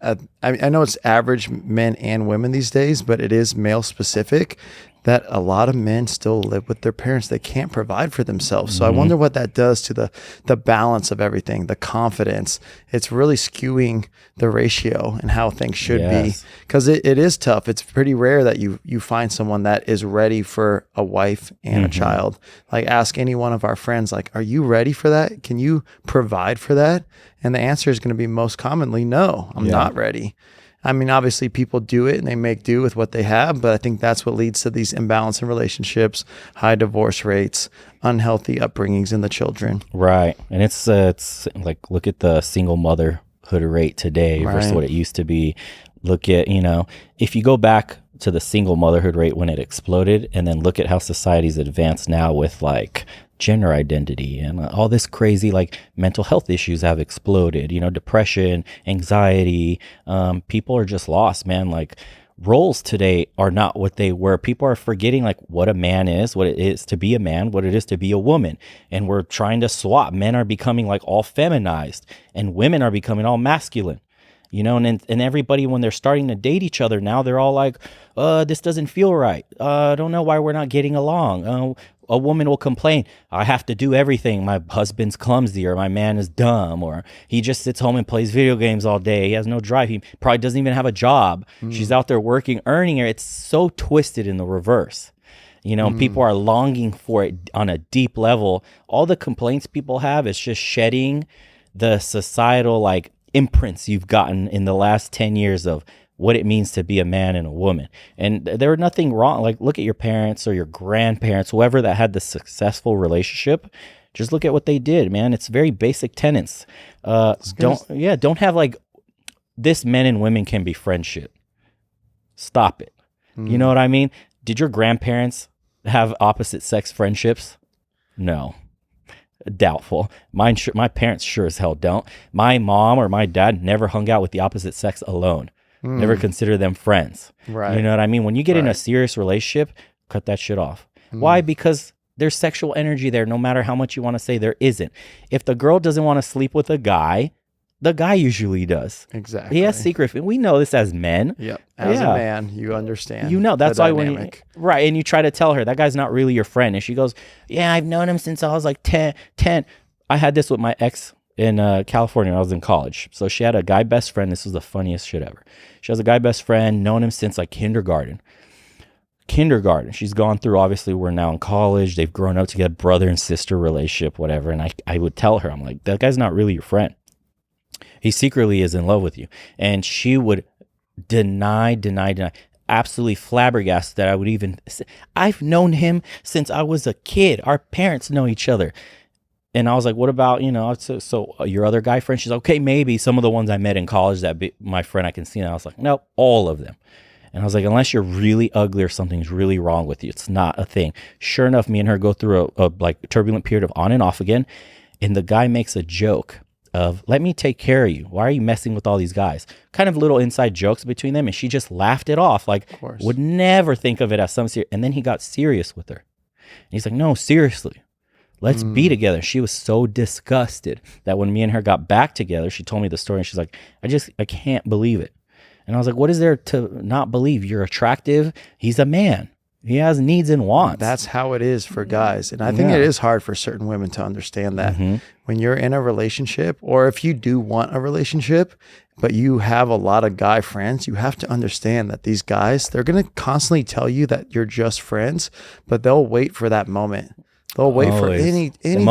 I know it's average men and women these days, but it is male specific, that a lot of men still live with their parents. They can't provide for themselves. So I wonder what that does to the balance of everything, the confidence. It's really skewing the ratio and how things should be, because it is tough. It's pretty rare that you find someone that is ready for a wife and a child. Like, ask any one of our friends, like, are you ready for that? Can you provide for that? And the answer is going to be most commonly, no, I'm not ready. I mean, obviously people do it and they make do with what they have, but I think that's what leads to these imbalance in relationships, high divorce rates, unhealthy upbringings in the children. Right. And it's like, look at the single motherhood rate today versus what it used to be. Look at, you know, if you go back to the single motherhood rate when it exploded, and then look at how society's advanced now with like gender identity and all this crazy, like, mental health issues have exploded, you know, depression, anxiety. People are just lost, man. Like, roles today are not what they were. People are forgetting like what a man is, what it is to be a man, what it is to be a woman. And we're trying to swap. Men are becoming like all feminized and women are becoming all masculine. You know, and everybody, when they're starting to date each other now, they're all like, this doesn't feel right. I don't know why we're not getting along. A woman will complain, I have to do everything. My husband's clumsy, or my man is dumb, or he just sits home and plays video games all day. He has no drive. He probably doesn't even have a job. She's out there working, earning her. It's so twisted in the reverse. You know, people are longing for it on a deep level. All the complaints people have is just shedding the societal like imprints you've gotten in the last 10 years of what it means to be a man and a woman. And there was nothing wrong. Like, look at your parents or your grandparents, whoever that had the successful relationship. Just look at what they did, man. It's very basic tenets. Don't have like this men and women can be friendship. Stop it. You know what I mean? Did your grandparents have opposite sex friendships? No. Doubtful. My parents sure as hell don't. My mom or my dad never hung out with the opposite sex alone. Never consider them friends. Right. You know what I mean? When you get in a serious relationship, cut that shit off. Why? Because there's sexual energy there, no matter how much you want to say there isn't. If the girl doesn't want to sleep with a guy, the guy usually does. Exactly. He has secret. We know this as men. Yep. As a man, you understand. You know, that's why dynamic. Right. And you try to tell her that guy's not really your friend. And she goes, yeah, I've known him since I was like 10. I had this with my ex in California when I was in college. So she had a guy best friend. This was the funniest shit ever. She has a guy best friend, known him since like kindergarten. She's gone through, obviously, we're now in college. They've grown up together, brother and sister relationship, whatever. And I would tell her, I'm like, that guy's not really your friend. He secretly is in love with you. And she would deny, absolutely flabbergasted that I would even say, I've known him since I was a kid. Our parents know each other. And I was like, what about, you know, so your other guy friend? She's like, okay, maybe some of the ones I met in college that my friend I can see. And I was like, no, all of them. And I was like, unless you're really ugly or something's really wrong with you, it's not a thing. Sure enough, me and her go through a like turbulent period of on and off again. And the guy makes a joke of, let me take care of you. Why are you messing with all these guys? Kind of little inside jokes between them. And she just laughed it off. Like, would never think of it as some serious. And then he got serious with her. And he's like, no, seriously. Let's be together. She was so disgusted that when me and her got back together, she told me the story and she's like, I can't believe it. And I was like, what is there to not believe? You're attractive. He's a man. He has needs and wants. That's how it is for guys. And I think it is hard for certain women to understand that when you're in a relationship, or if you do want a relationship, but you have a lot of guy friends, you have to understand that these guys, they're going to constantly tell you that you're just friends, but they'll wait for that moment. They'll wait for any time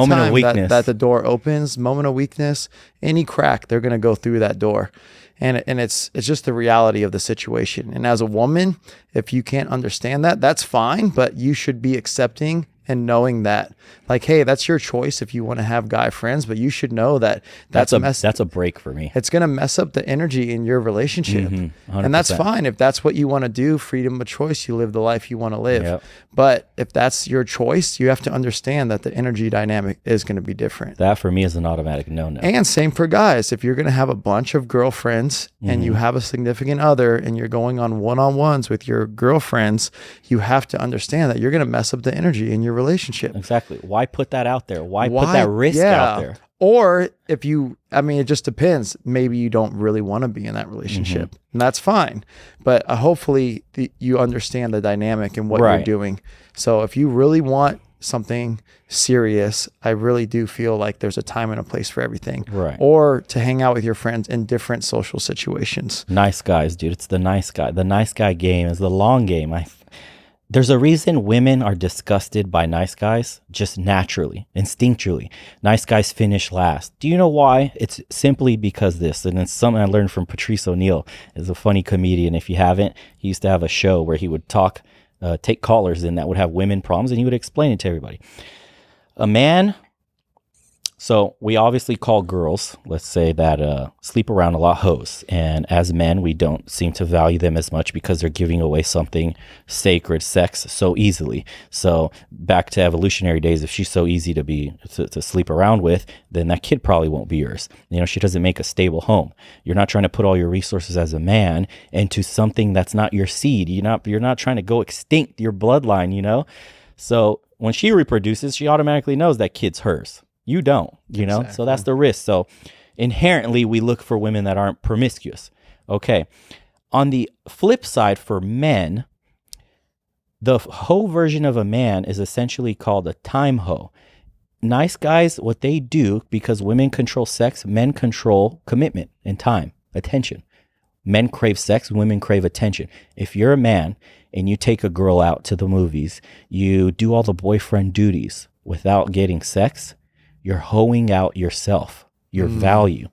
that the door opens, moment of weakness, any crack, they're going to go through that door. And it's just the reality of the situation. And as a woman, if you can't understand that, that's fine, but you should be accepting and knowing that, like, hey, that's your choice if you want to have guy friends, but you should know that that's a break for me. It's going to mess up the energy in your relationship. And that's fine. If that's what you want to do, freedom of choice, you live the life you want to live. Yep. But if that's your choice, you have to understand that the energy dynamic is going to be different. That for me is an automatic no-no. And same for guys. If you're going to have a bunch of girlfriends and you have a significant other and you're going on one-on-ones with your girlfriends, you have to understand that you're going to mess up the energy in your relationship. Exactly. Why put that out there? Why put that risk out there? Or if you, I mean, it just depends. Maybe you don't really want to be in that relationship, and that's fine. But hopefully you understand the dynamic and what you're doing. So if you really want something serious, I really do feel like there's a time and a place for everything. Right. Or to hang out with your friends in different social situations. Nice guys, dude. It's the nice guy. The nice guy game is the long game. There's a reason women are disgusted by nice guys, just naturally, instinctually. Nice guys finish last. Do you know why? It's simply because this, and it's something I learned from Patrice O'Neill. Is a funny comedian. If you haven't, he used to have a show where he would take callers in that would have women problems, and he would explain it to everybody. A man So we obviously call girls, let's say that sleep around a lot, hoes. And as men, we don't seem to value them as much because they're giving away something sacred, sex, so easily. So back to evolutionary days, if she's so easy to sleep around with, then that kid probably won't be yours. You know, she doesn't make a stable home. You're not trying to put all your resources as a man into something that's not your seed. You're not trying to go extinct your bloodline, you know? So when she reproduces, she automatically knows that kid's hers. You don't, you know, so that's the risk. So inherently, we look for women that aren't promiscuous. Okay. On the flip side, for men, the hoe version of a man is essentially called a time hoe. Nice guys, what they do, because women control sex, men control commitment and time, attention. Men crave sex, women crave attention. If you're a man and you take a girl out to the movies, you do all the boyfriend duties without getting sex, you're hoeing out yourself, your value.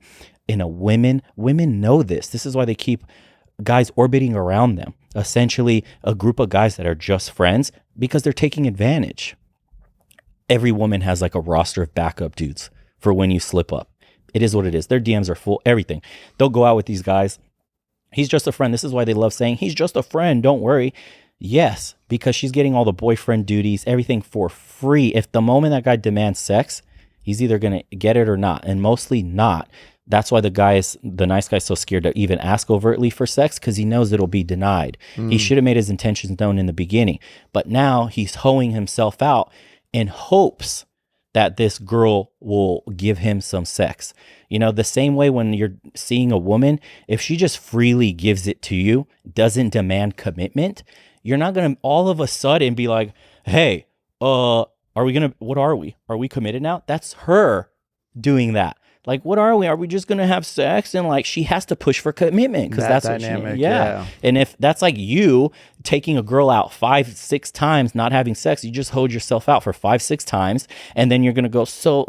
Women know this. This is why they keep guys orbiting around them. Essentially, a group of guys that are just friends because they're taking advantage. Every woman has like a roster of backup dudes for when you slip up. It is what it is. Their DMs are full, everything. They'll go out with these guys. He's just a friend. This is why they love saying, he's just a friend, don't worry. Yes, because she's getting all the boyfriend duties, everything for free. If the moment that guy demands sex, he's either going to get it or not, and mostly not. That's why the nice guy's so scared to even ask overtly for sex, because he knows it'll be denied. He should have made his intentions known in the beginning. But now he's hoeing himself out in hopes that this girl will give him some sex. You know, the same way when you're seeing a woman, if she just freely gives it to you, doesn't demand commitment, you're not going to all of a sudden be like, hey, what are we? Are we committed now? That's her doing that. Like, what are we? Are we just going to have sex? And like, she has to push for commitment because that's dynamic, what she, yeah. And if that's like you taking a girl out 5-6 times, not having sex, you just hold yourself out for 5-6 times. And then you're going to go, so,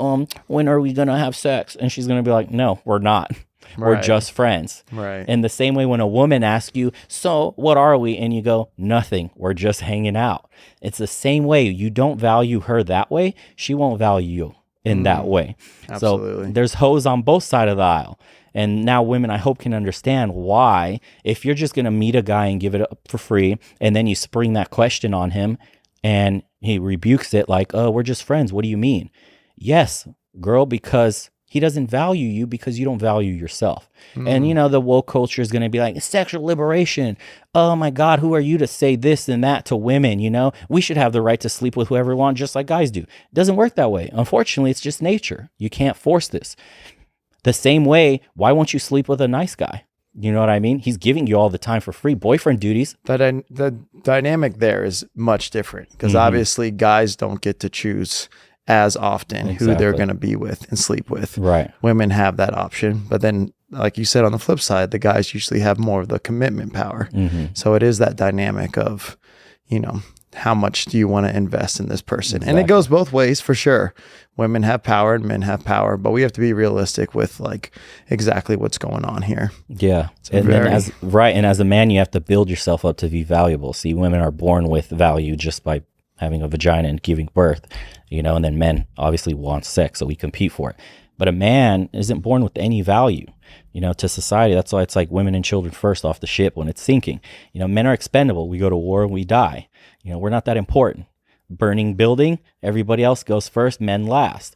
when are we going to have sex? And she's going to be like, no, we're not. We're just friends. Right. And the same way when a woman asks you, so what are we? And you go, nothing. We're just hanging out. It's the same way. You don't value her that way. She won't value you in that way. Absolutely. So there's hoes on both sides of the aisle. And now women, I hope, can understand why, if you're just going to meet a guy and give it up for free, and then you spring that question on him and he rebukes it like, oh, we're just friends. What do you mean? Yes, girl, because he doesn't value you because you don't value yourself. And, you know, the woke culture is going to be like, sexual liberation. Oh, my God, who are you to say this and that to women? You know, we should have the right to sleep with whoever we want, just like guys do. It doesn't work that way. Unfortunately, it's just nature. You can't force this. The same way, why won't you sleep with a nice guy? You know what I mean? He's giving you all the time for free. Boyfriend duties. The dynamic there is much different because obviously guys don't get to choose as often who they're going to be with and sleep with. Right. Women have that option. But then, like you said, on the flip side, the guys usually have more of the commitment power. So it is that dynamic of, you know, how much do you want to invest in this person? Exactly. And it goes both ways for sure. Women have power and men have power, but we have to be realistic with like exactly what's going on here. Yeah. And as a man, you have to build yourself up to be valuable. See, women are born with value just by having a vagina and giving birth, you know, and then men obviously want sex, so we compete for it. But a man isn't born with any value, you know, to society. That's why it's like women and children first off the ship when it's sinking. You know, men are expendable. We go to war and we die. You know, we're not that important. Burning building, everybody else goes first, men last.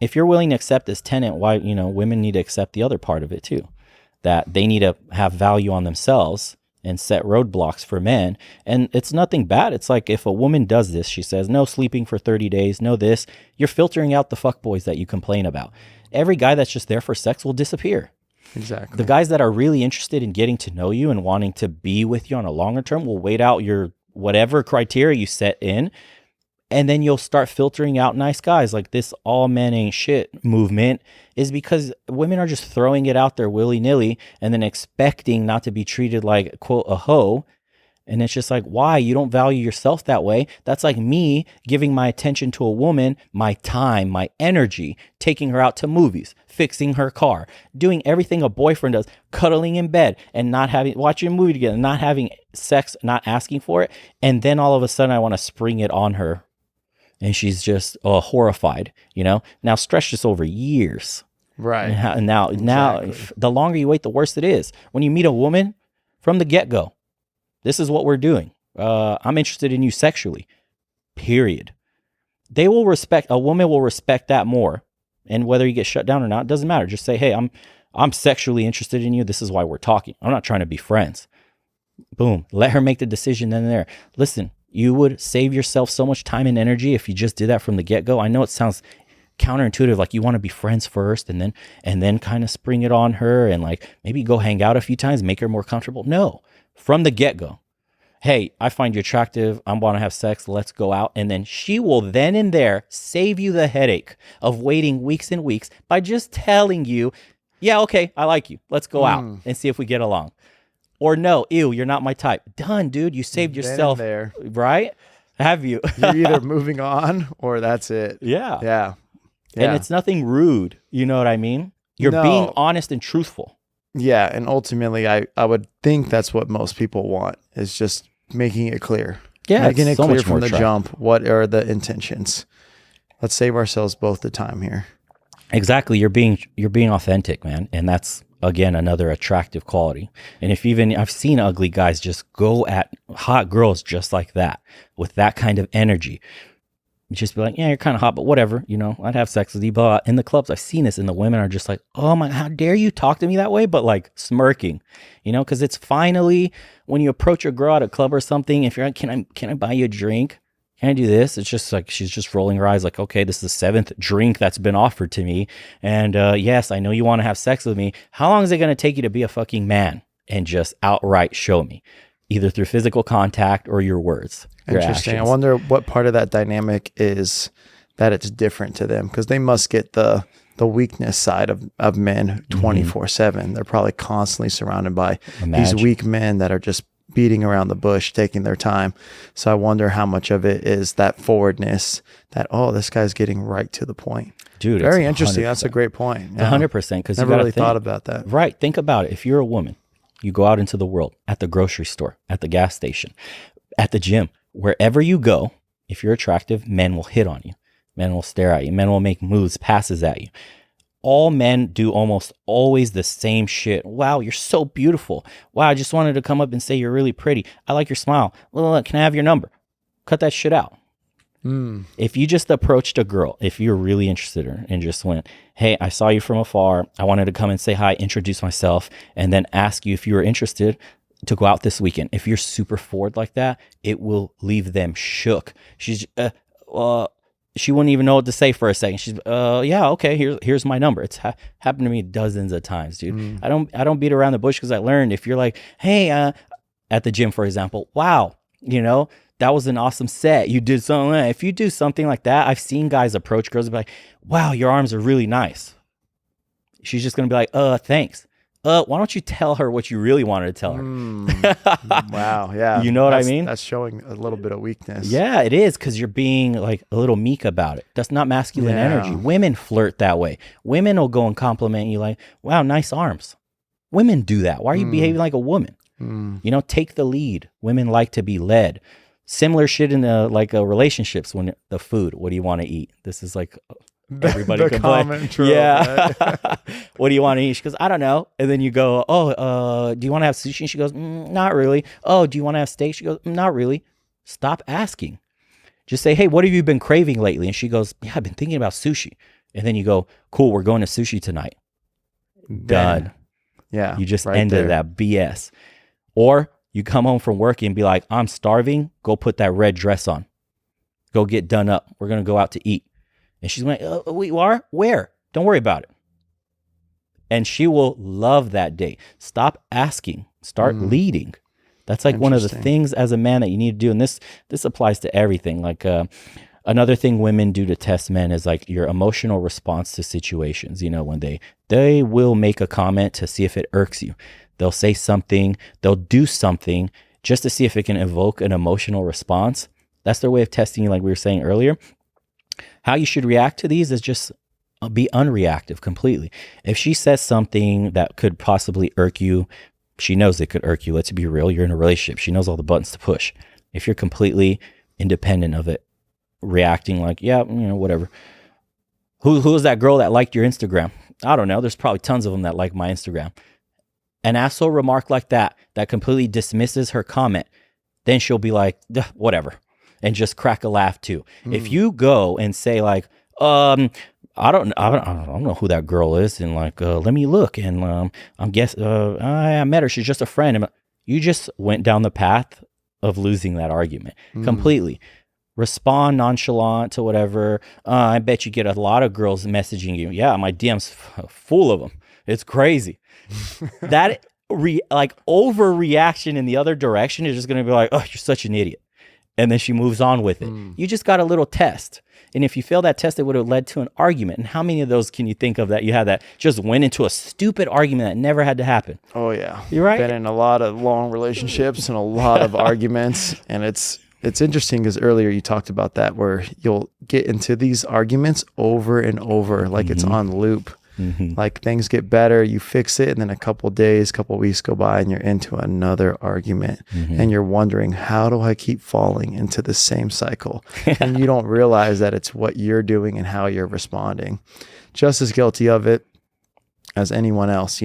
If you're willing to accept this tenet, why, you know, women need to accept the other part of it too, that they need to have value on themselves and set roadblocks for men. And it's nothing bad. It's like if a woman does this, she says, no sleeping for 30 days, no this, you're filtering out the fuckboys that you complain about. Every guy that's just there for sex will disappear. Exactly. The guys that are really interested in getting to know you and wanting to be with you on a longer term will wait out your whatever criteria you set in. And then you'll start filtering out nice guys. Like this all men ain't shit movement is because women are just throwing it out there willy-nilly and then expecting not to be treated like, quote, a hoe. And it's just like, why? You don't value yourself that way. That's like me giving my attention to a woman, my time, my energy, taking her out to movies, fixing her car, doing everything a boyfriend does, cuddling in bed and not having, watching a movie together, not having sex, not asking for it. And then all of a sudden I want to spring it on her and she's just horrified, you know. Now stretch this over years. Right. And now the longer you wait, the worse it is. When you meet a woman from the get-go, this is what we're doing. I'm interested in you sexually, period. A woman will respect that more. And whether you get shut down or not, doesn't matter. Just say, hey, I'm sexually interested in you. This is why we're talking. I'm not trying to be friends. Boom. Let her make the decision then and there. Listen, you would save yourself so much time and energy if you just did that from the get-go. I know it sounds counterintuitive, like you want to be friends first and then kind of spring it on her and like maybe go hang out a few times, make her more comfortable. No, from the get-go. Hey, I find you attractive. I want to have sex. Let's go out. And then she will then and there save you the headache of waiting weeks and weeks by just telling you, yeah, okay, I like you. Let's go out and see if we get along. Or no, ew, you're not my type. Done, dude. You saved yourself. There. Right? Have you? You're either moving on or that's it. Yeah. Yeah. And it's nothing rude. You know what I mean? You're being honest and truthful. Yeah. And ultimately, I would think that's what most people want, is just making it clear. Yeah. Making it clear from the jump. What are the intentions? Let's save ourselves both the time here. Exactly. You're being authentic, man. And that's, again, another attractive quality. And I've seen ugly guys just go at hot girls just like that, with that kind of energy. Just be like, yeah, you're kind of hot, but whatever, you know, I'd have sex with you. But in the clubs, I've seen this, and the women are just like, oh my, how dare you talk to me that way? But like smirking, you know, because it's finally when you approach a girl at a club or something, if you're like, can I buy you a drink? Can I do this? It's just like, she's just rolling her eyes like, okay, this is the 7th drink that's been offered to me. And yes, I know you want to have sex with me. How long is it going to take you to be a fucking man and just outright show me, either through physical contact or your words? Interesting. I wonder what part of that dynamic is that it's different to them, because they must get the weakness side of men 24/7. They're probably constantly surrounded by these weak men that are just beating around the bush, taking their time. So I wonder how much of it is that forwardness, that, oh, this guy's getting right to the point. Dude, very interesting. That's a great point. Yeah. 100%. Because never really thought about that. Right. Think about it. If you're a woman, you go out into the world, at the grocery store, at the gas station, at the gym, wherever you go, if you're attractive, men will hit on you. Men will stare at you. Men will make moves, passes at you. All men do almost always the same shit. Wow, you're so beautiful. Wow, I just wanted to come up and say you're really pretty. I like your smile. Well, can I have your number? Cut that shit out. If you just approached a girl, if you're really interested in her and just went, hey, I saw you from afar. I wanted to come and say hi, introduce myself, and then ask you if you were interested to go out this weekend. If you're super forward like that, it will leave them shook. She's she wouldn't even know what to say for a second. She's yeah, okay, here's my number. It's happened to me dozens of times, dude. I don't beat around the bush, because I learned if you're like, hey, at the gym, for example, wow, you know, that was an awesome set. You did something. If you do something like that, I've seen guys approach girls and be like, wow, your arms are really nice. She's just gonna be like, thanks. Why don't you tell her what you really wanted to tell her? Wow, yeah. You know what I mean? That's showing a little bit of weakness. Yeah, it is, because you're being like a little meek about it. That's not masculine energy. Women flirt that way. Women will go and compliment you like, wow, nice arms. Women do that. Why are you behaving like a woman? You know, take the lead. Women like to be led. Similar shit in relationships. When the food, what do you want to eat? This is like everybody can play. Yeah. Right? What do you want to eat? She goes, I don't know. And then you go, do you want to have sushi? And she goes, not really. Oh, do you want to have steak? She goes, not really. Stop asking. Just say, hey, what have you been craving lately? And she goes, yeah, I've been thinking about sushi. And then you go, cool, we're going to sushi tonight. Done. Yeah. You just ended that BS. Or you come home from work and be like, I'm starving. Go put that red dress on. Go get done up. We're going to go out to eat. And she's like, we are? Where? Don't worry about it. And she will love that day. Stop asking. Start leading. That's like one of the things as a man that you need to do. And this applies to everything. Like another thing women do to test men is like your emotional response to situations. You know, when they will make a comment to see if it irks you. They'll say something. They'll do something just to see if it can evoke an emotional response. That's their way of testing you, like we were saying earlier. How you should react to these is just be unreactive completely. If she says something that could possibly irk you, she knows it could irk you. Let's be real. You're in a relationship. She knows all the buttons to push. If you're completely independent of it, reacting like, yeah, whatever. Who was that girl that liked your Instagram? I don't know. There's probably tons of them that like my Instagram. An asshole remark like that completely dismisses her comment, then she'll be like, whatever, and just crack a laugh too. If you go and say like, I don't know who that girl is, and like, let me look, and I met her, she's just a friend. And you just went down the path of losing that argument completely. Respond nonchalant to whatever. I bet you get a lot of girls messaging you. Yeah, my DM's full of them. It's crazy. That overreaction in the other direction is just going to be like, oh, you're such an idiot. And then she moves on with it. You just got a little test. And if you fail that test, it would have led to an argument. And how many of those can you think of that you had that just went into a stupid argument that never had to happen? Oh, yeah. You're right. Been in a lot of long relationships and a lot of arguments. And it's interesting because earlier you talked about that, where you'll get into these arguments over and over, like it's on loop. Like things get better, you fix it, and then a couple days, couple weeks go by and you're into another argument and you're wondering, how do I keep falling into the same cycle? And you don't realize that it's what you're doing and how you're responding. Just as guilty of it as anyone else,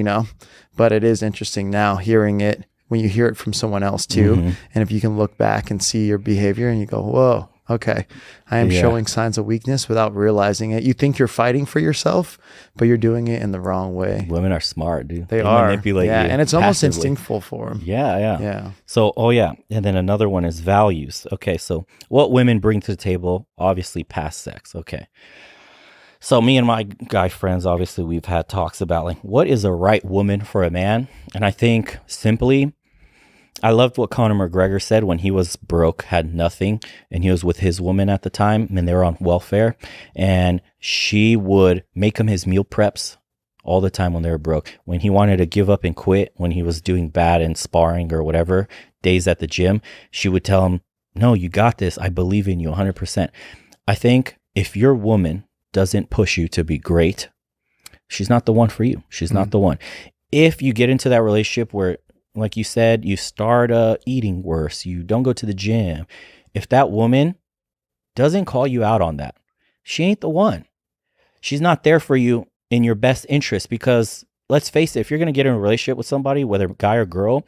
but it is interesting now hearing it, when you hear it from someone else too. And if you can look back and see your behavior and you go, whoa, okay, I am showing signs of weakness without realizing it. You think you're fighting for yourself, but you're doing it in the wrong way. Women are smart, dude. They are. Manipulate you and it's almost passively. instinctful for them. Yeah. So, and then another one is values. Okay, so what women bring to the table, obviously past sex. Okay. So me and my guy friends, obviously we've had talks about like, what is a right woman for a man? And I think simply, I loved what Conor McGregor said when he was broke, had nothing, and he was with his woman at the time, and they were on welfare, and she would make him his meal preps all the time when they were broke. When he wanted to give up and quit, when he was doing bad in sparring or whatever, days at the gym, she would tell him, no, you got this. I believe in you 100%. I think if your woman doesn't push you to be great, she's not the one for you. She's not the one. If you get into that relationship where, like you said, you start eating worse, you don't go to the gym. If that woman doesn't call you out on that, she ain't the one. She's not there for you in your best interest, because let's face it, if you're going to get in a relationship with somebody, whether guy or girl,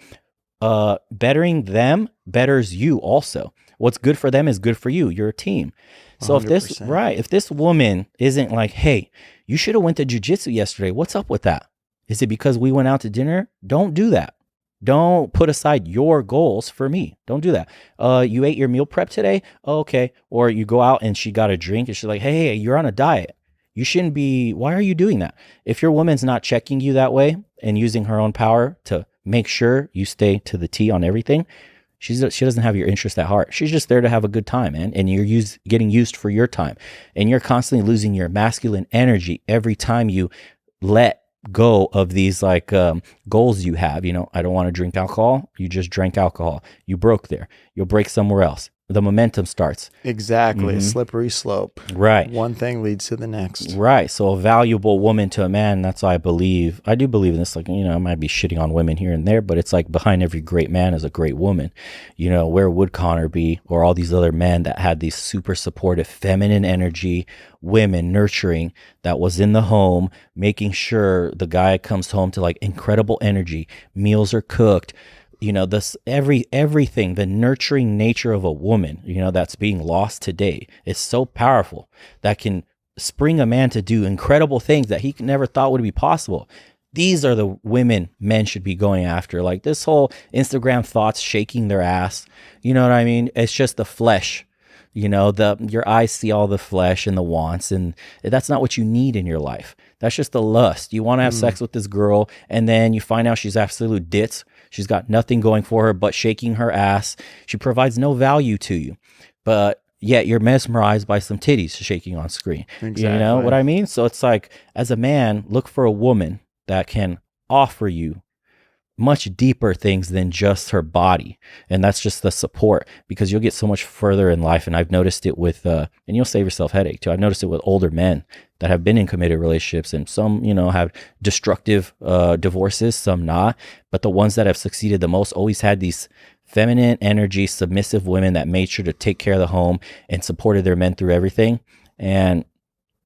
bettering them betters you also. What's good for them is good for you. You're a team. So 100%. if this woman isn't like, hey, you should have went to jiu-jitsu yesterday. What's up with that? Is it because we went out to dinner? Don't do that. Don't put aside your goals for me. Don't do that. You ate your meal prep today? Oh, okay. Or you go out and she got a drink and she's like, hey, you're on a diet. You shouldn't be. Why are you doing that? If your woman's not checking you that way and using her own power to make sure you stay to the T on everything, she doesn't have your interest at heart. She's just there to have a good time, man. And you're getting used for your time. And you're constantly losing your masculine energy every time you let go of these like goals you have. I don't want to drink alcohol. You just drank alcohol. You broke there. You'll break somewhere else. The momentum starts. Exactly. A slippery slope. Right. One thing leads to the next. Right. So a valuable woman to a man, that's why I do believe in this. Like, I might be shitting on women here and there, but it's like behind every great man is a great woman. Where would Connor be, or all these other men that had these super supportive feminine energy, women nurturing, that was in the home, making sure the guy comes home to like incredible energy, meals are cooked, this everything, the nurturing nature of a woman, that's being lost today is so powerful, that can spring a man to do incredible things that he never thought would be possible. These are the women men should be going after. Like this whole Instagram thoughts shaking their ass, you know what I mean? It's just the flesh. Your eyes see all the flesh and the wants, and that's not what you need in your life. That's just the lust. You want to have sex with this girl, and then you find out she's absolute ditz. She's got nothing going for her but shaking her ass. She provides no value to you, but yet you're mesmerized by some titties shaking on screen. Exactly. You know what I mean? So it's like, as a man, look for a woman that can offer you much deeper things than just her body. And that's just the support, because you'll get so much further in life. And I've noticed it with, and you'll save yourself headache too. I've noticed it with older men that have been in committed relationships, and some, have destructive divorces, some not. But the ones that have succeeded the most always had these feminine energy, submissive women that made sure to take care of the home and supported their men through everything. And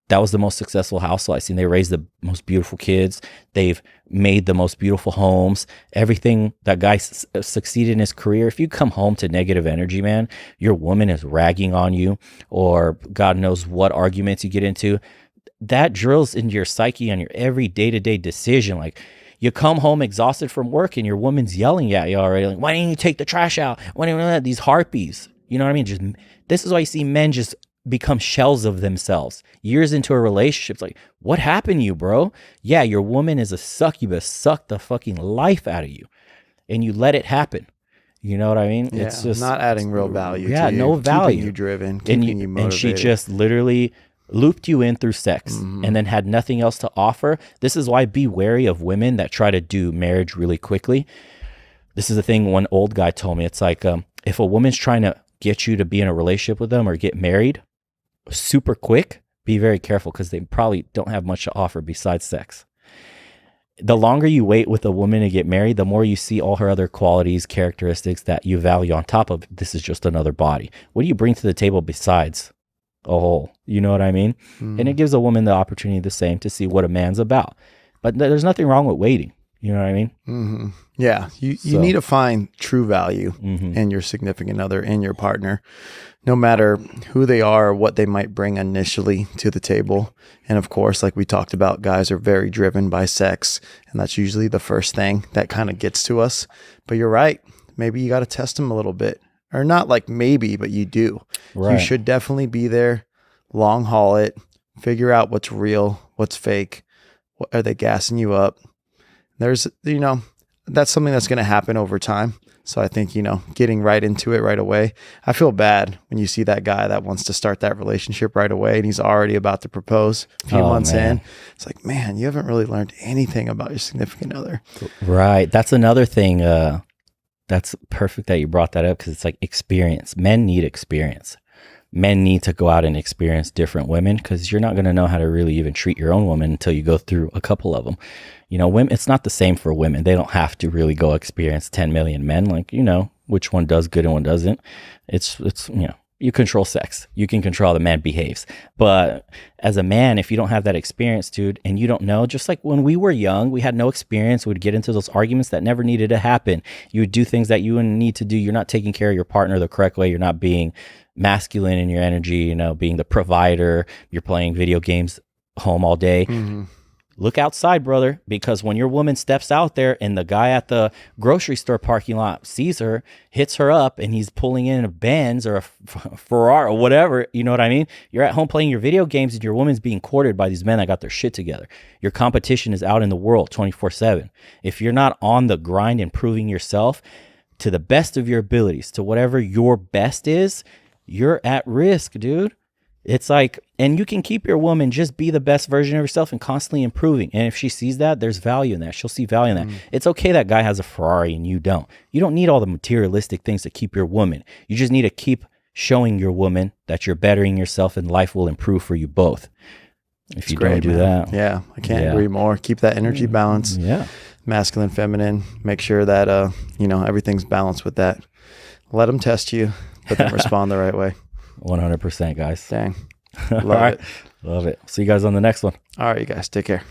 that was the most successful household I've seen. They raised the most beautiful kids. They've made the most beautiful homes. Everything that guy succeeded in his career. If you come home to negative energy, man, your woman is ragging on you, or God knows what arguments you get into, that drills into your psyche on your every day-to-day decision. Like, you come home exhausted from work and your woman's yelling at you already. Like, why didn't you take the trash out? Why didn't you these harpies? You know what I mean? This is why you see men just become shells of themselves years into a relationship. It's like, what happened to you, bro? Yeah, your woman is a succubus, suck the fucking life out of you, and you let it happen. You know what I mean? Yeah, it's just not adding real value. Yeah, to you, no value. Keeping you driven, keeping you motivated. And she just literally looped you in through sex and then had nothing else to offer. This is why be wary of women that try to do marriage really quickly. This is the thing one old guy told me. It's like, if a woman's trying to get you to be in a relationship with them or get married super quick, be very careful, because they probably don't have much to offer besides sex. The longer you wait with a woman to get married, the more you see all her other qualities, characteristics that you value on top of this is just another body. What do you bring to the table besides a whole? You know what I mean? And it gives a woman the opportunity the same to see what a man's about. But there's nothing wrong with waiting. You know what I mean? Yeah. You need to find true value in your significant other, in your partner, no matter who they are or what they might bring initially to the table. And of course, like we talked about, guys are very driven by sex, and that's usually the first thing that kind of gets to us. But you're right. Maybe you got to test them a little bit, or not like maybe, but you do. Right. You should definitely be there, long haul it, figure out what's real, what's fake. What, are they gassing you up? There's, that's something that's going to happen over time. So I think, getting right into it right away. I feel bad when you see that guy that wants to start that relationship right away and he's already about to propose a few months in. It's like, man, you haven't really learned anything about your significant other. Right. That's another thing. That's perfect that you brought that up, because it's like experience. Men need experience. Men need to go out and experience different women, because you're not going to know how to really even treat your own woman until you go through a couple of them. Women, it's not the same for women. They don't have to really go experience 10 million men. Like, which one does good and one doesn't. It's you control sex. You can control how the man behaves. But as a man, if you don't have that experience, dude, and you don't know, just like when we were young, we had no experience. We'd get into those arguments that never needed to happen. You would do things that you wouldn't need to do. You're not taking care of your partner the correct way. You're not being masculine in your energy, being the provider. You're playing video games home all day. Look outside, brother, because when your woman steps out there and the guy at the grocery store parking lot sees her, hits her up, and he's pulling in a Benz or a Ferrari or whatever, you know what I mean? You're at home playing your video games and your woman's being courted by these men that got their shit together. Your competition is out in the world 24/7. If you're not on the grind and proving yourself to the best of your abilities, to whatever your best is, you're at risk, dude. It's like, and you can keep your woman, just be the best version of yourself and constantly improving. And if she sees that, there's value in that. She'll see value in that. It's okay that guy has a Ferrari and you don't. You don't need all the materialistic things to keep your woman. You just need to keep showing your woman that you're bettering yourself and life will improve for you both. If you don't do that. Yeah, I can't agree more. Keep that energy balance. Yeah. Masculine, feminine. Make sure that, everything's balanced with that. Let them test you, but then respond the right way. 100%, guys. Dang. Love it. See you guys on the next one. All right, you guys. Take care.